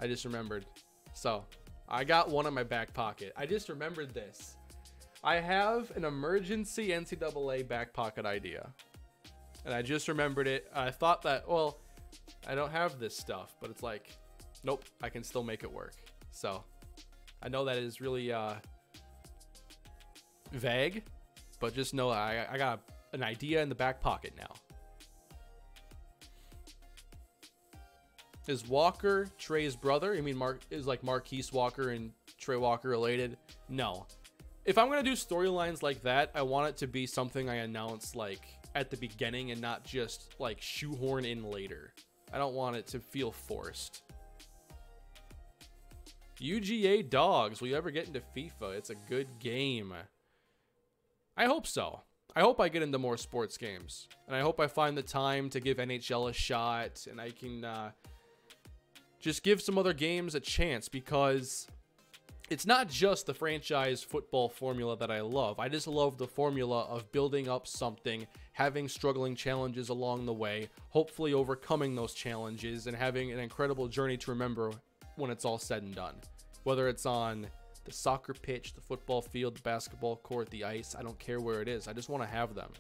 I just remembered. So, I got one in my back pocket. I just remembered this. I have an emergency NCAA back pocket idea. And I just remembered it. I thought that, well, I don't have this stuff, but it's like, nope, I can still make it work. So, I know that is really vague, but just know I got an idea in the back pocket now. Is Walker Trey's brother? I mean, is like Marquise Walker and Trey Walker related? No. If I'm going to do storylines like that, I want it to be something I announce like at the beginning and not just like shoehorn in later. I don't want it to feel forced. UGA Dogs, will you ever get into FIFA? It's a good game. I hope so. I hope I get into more sports games. And I hope I find the time to give NHL a shot. And I can just give some other games a chance, because it's not just the franchise football formula that I love. I just love the formula of building up something, having struggling challenges along the way, hopefully overcoming those challenges, and having an incredible journey to remember when it's all said and done. Whether it's on the soccer pitch, the football field, the basketball court, the ice, I don't care where it is. I just want to have them.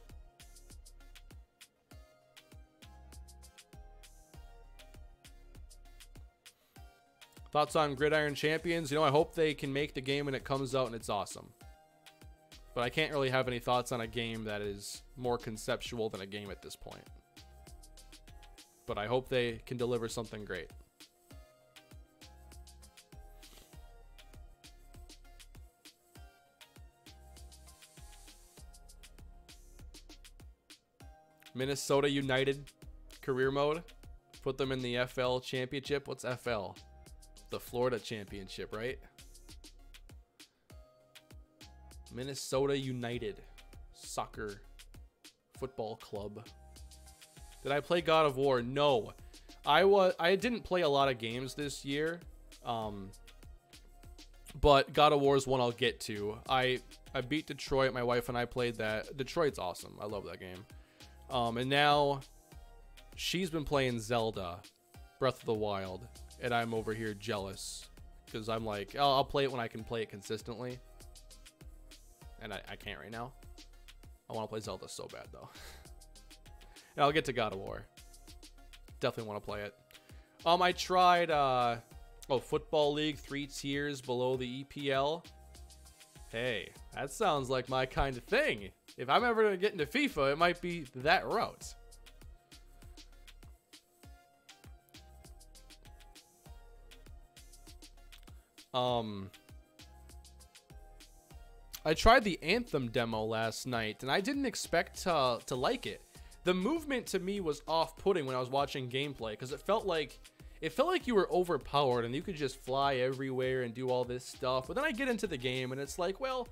Thoughts on Gridiron Champions? You know, I hope they can make the game when it comes out and it's awesome. But I can't really have any thoughts on a game that is more conceptual than a game at this point. But I hope they can deliver something great. Minnesota United career mode. Put them in the FL championship. What's FL? The Florida championship, right? Minnesota United soccer football club. Did I play God of War? No. I didn't play a lot of games this year. But God of War is one I'll get to. I beat Detroit. My wife and I played that. Detroit's awesome. I love that game. And now she's been playing Zelda Breath of the Wild, and I'm over here jealous because I'm like, I'll play it when I can play it consistently, and I can't right now. I want to play Zelda so bad though. And I'll get to God of War. Definitely want to play it. I tried Football League 3 tiers below the EPL. Hey, that sounds like my kind of thing. If I'm ever going to get into FIFA, it might be that route. I tried the Anthem demo last night, and I didn't expect to like it. The movement to me was off-putting when I was watching gameplay, because it felt like you were overpowered and you could just fly everywhere and do all this stuff. But then I get into the game and it's like, well,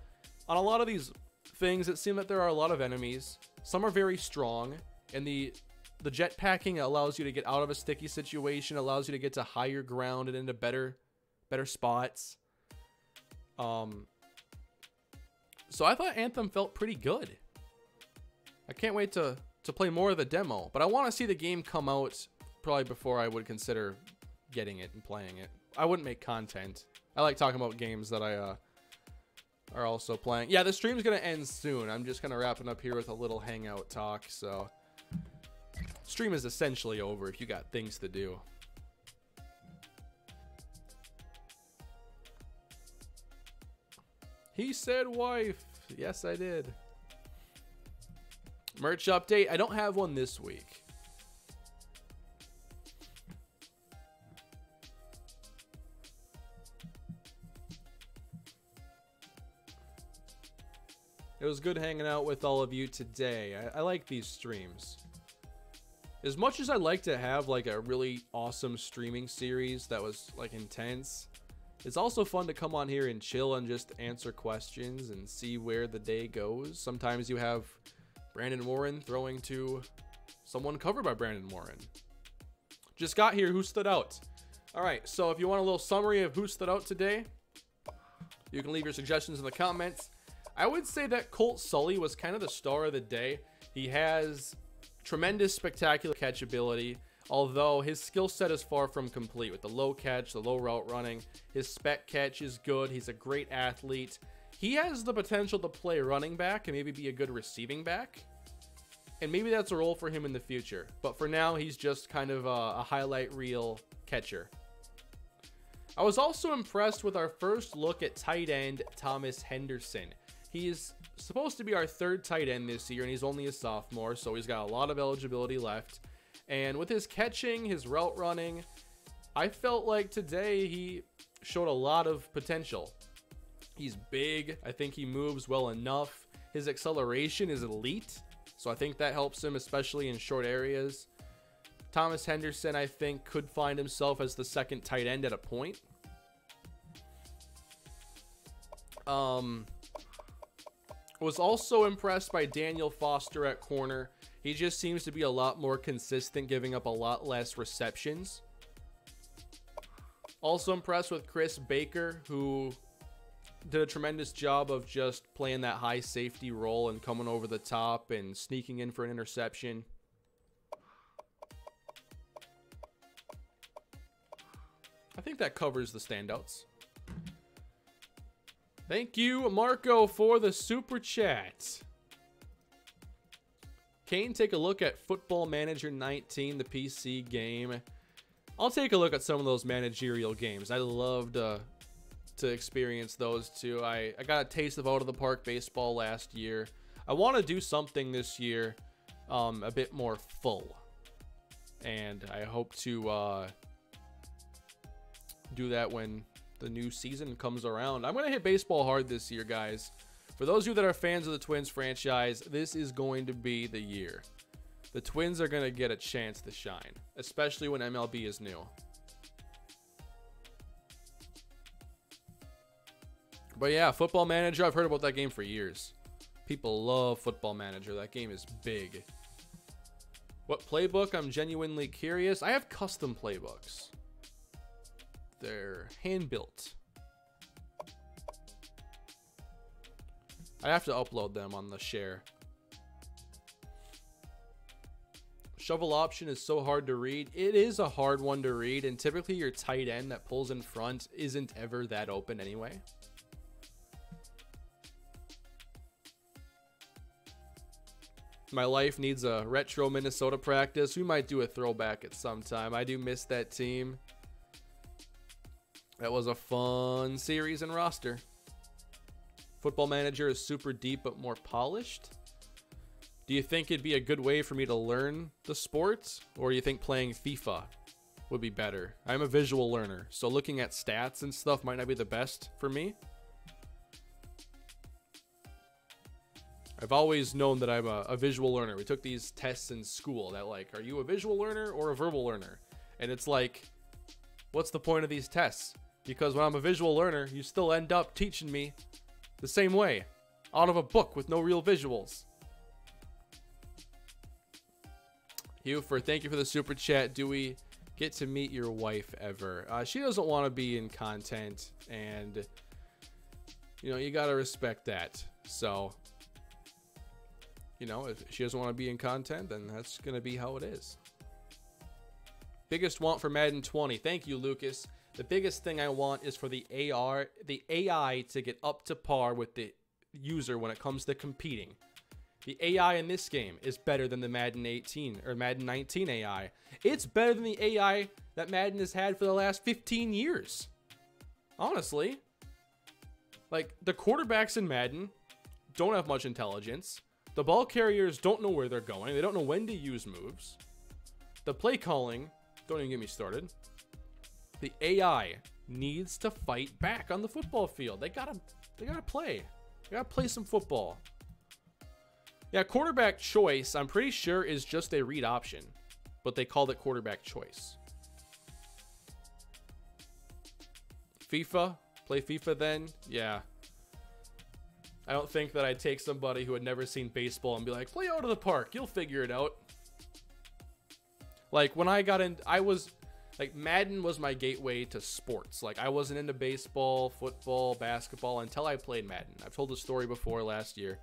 on a lot of these things, it seems that there are a lot of enemies. Some are very strong, and the the jetpacking allows you to get out of a sticky situation, allows you to get to higher ground and into better spots. So I thought Anthem felt pretty good. I can't wait to play more of the demo, but I want to see the game come out probably before I would consider getting it and playing it. I wouldn't make content. I like talking about games that I are also playing. Yeah, the stream's gonna end soon. I'm just gonna wrap it up here with a little hangout talk. So stream is essentially over if you got things to do. He said wife. Yes, I did. Merch update. I don't have one this week. It was good hanging out with all of you today. I like these streams. As much as I like to have like a really awesome streaming series that was like intense, it's also fun to come on here and chill and just answer questions and see where the day goes. Sometimes you have Brandon Warren throwing to someone covered by Brandon Warren. Just got here. Who stood out? All right. So if you want a little summary of who stood out today, you can leave your suggestions in the comments. I would say that Colt Sully was kind of the star of the day. He has tremendous spectacular catchability, although his skill set is far from complete with the low catch, the low route running. His spec catch is good. He's a great athlete. He has the potential to play running back and maybe be a good receiving back. And maybe that's a role for him in the future. But for now, he's just kind of a highlight reel catcher. I was also impressed with our first look at tight end Thomas Henderson. He's supposed to be our third tight end this year, and he's only a sophomore, so he's got a lot of eligibility left. And with his catching, his route running, I felt like today he showed a lot of potential. He's big. I think he moves well enough. His acceleration is elite, so I think that helps him, especially in short areas. Thomas Henderson, I think, could find himself as the second tight end at a point. Was also impressed by Daniel Foster at corner. He just seems to be a lot more consistent, giving up a lot less receptions. Also impressed with Chris Baker, who did a tremendous job of just playing that high safety role and coming over the top and sneaking in for an interception. I think that covers the standouts. Thank you, Marco, for the super chat. Kane, take a look at Football Manager 19, the PC game. I'll take a look at some of those managerial games. I love to experience those too. I got a taste of out of the park baseball last year. I want to do something this year a bit more full. And I hope to do that when the new season comes around. I'm going to hit baseball hard this year, guys. For those of you that are fans of the Twins franchise, this is going to be the year. The Twins are going to get a chance to shine, especially when MLB is new. But yeah, Football Manager, I've heard about that game for years. People love Football Manager. That game is big. What playbook? I'm genuinely curious. I have custom playbooks. They're hand-built. I have to upload them on the share. Shovel option is so hard to read. It is a hard one to read, and typically your tight end that pulls in front isn't ever that open anyway. My life needs a retro Minnesota practice. We might do a throwback at some time. I do miss that team. That was a fun series and roster. Football Manager is super deep but more polished. Do you think it'd be a good way for me to learn the sport? Or do you think playing FIFA would be better? I'm a visual learner, so looking at stats and stuff might not be the best for me. I've always known that I'm a visual learner. We took these tests in school that like, are you a visual learner or a verbal learner? And it's like, what's the point of these tests? Because when I'm a visual learner, you still end up teaching me the same way, out of a book with no real visuals. Hufer, thank you for the super chat. Do we get to meet your wife ever? She doesn't want to be in content, and you know, you got to respect that. So, you know, if she doesn't want to be in content, then that's going to be how it is. Biggest want for Madden 20. Thank you, Lucas. The biggest thing I want is for the AI to get up to par with the user when it comes to competing. The AI in this game is better than the Madden 18 or Madden 19 AI. It's better than the AI that Madden has had for the last 15 years. Honestly. Like, the quarterbacks in Madden don't have much intelligence. The ball carriers don't know where they're going. They don't know when to use moves. The play calling, don't even get me started. The AI needs to fight back on the football field. They gotta play. They gotta play some football. Yeah, quarterback choice, I'm pretty sure, is just a read option, but they called it quarterback choice. FIFA? Play FIFA then? Yeah. I don't think that I'd take somebody who had never seen baseball and be like, play out of the park, you'll figure it out. Like, when I got in, like, Madden was my gateway to sports. Like, I wasn't into baseball, football, basketball until I played Madden. I've told the story before last year.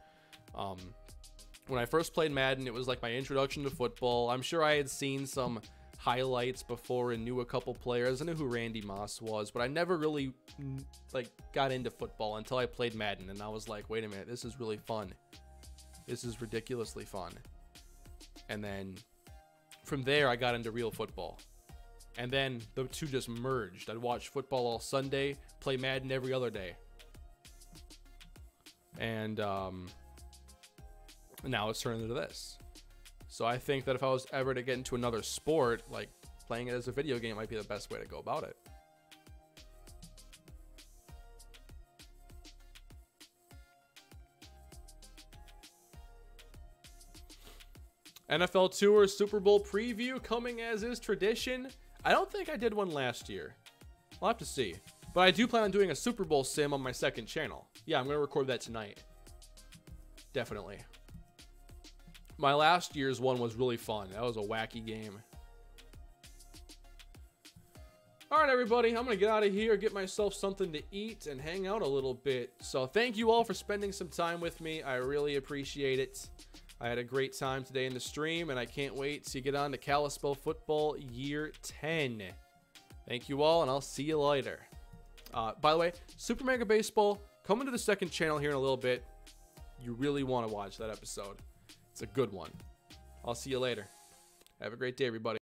When I first played Madden, it was like my introduction to football. I'm sure I had seen some highlights before and knew a couple players. I knew who Randy Moss was, but I never really like got into football until I played Madden, and I was like, wait a minute, this is really fun. This is ridiculously fun. And then from there, I got into real football. And then the two just merged. I'd watch football all Sunday, play Madden every other day. And now it's turned into this. So I think that if I was ever to get into another sport, like playing it as a video game might be the best way to go about it. NFL Tour Super Bowl preview coming as is tradition. I don't think I did one last year. I'll have to see. But I do plan on doing a Super Bowl sim on my second channel. Yeah, I'm going to record that tonight. Definitely. My last year's one was really fun. That was a wacky game. All right, everybody. I'm going to get out of here, get myself something to eat, and hang out a little bit. So thank you all for spending some time with me. I really appreciate it. I had a great time today in the stream, and I can't wait to get on to Kalispell Football Year 10. Thank you all, and I'll see you later. By the way, Super Mega Baseball, coming to the second channel here in a little bit. You really want to watch that episode. It's a good one. I'll see you later. Have a great day, everybody.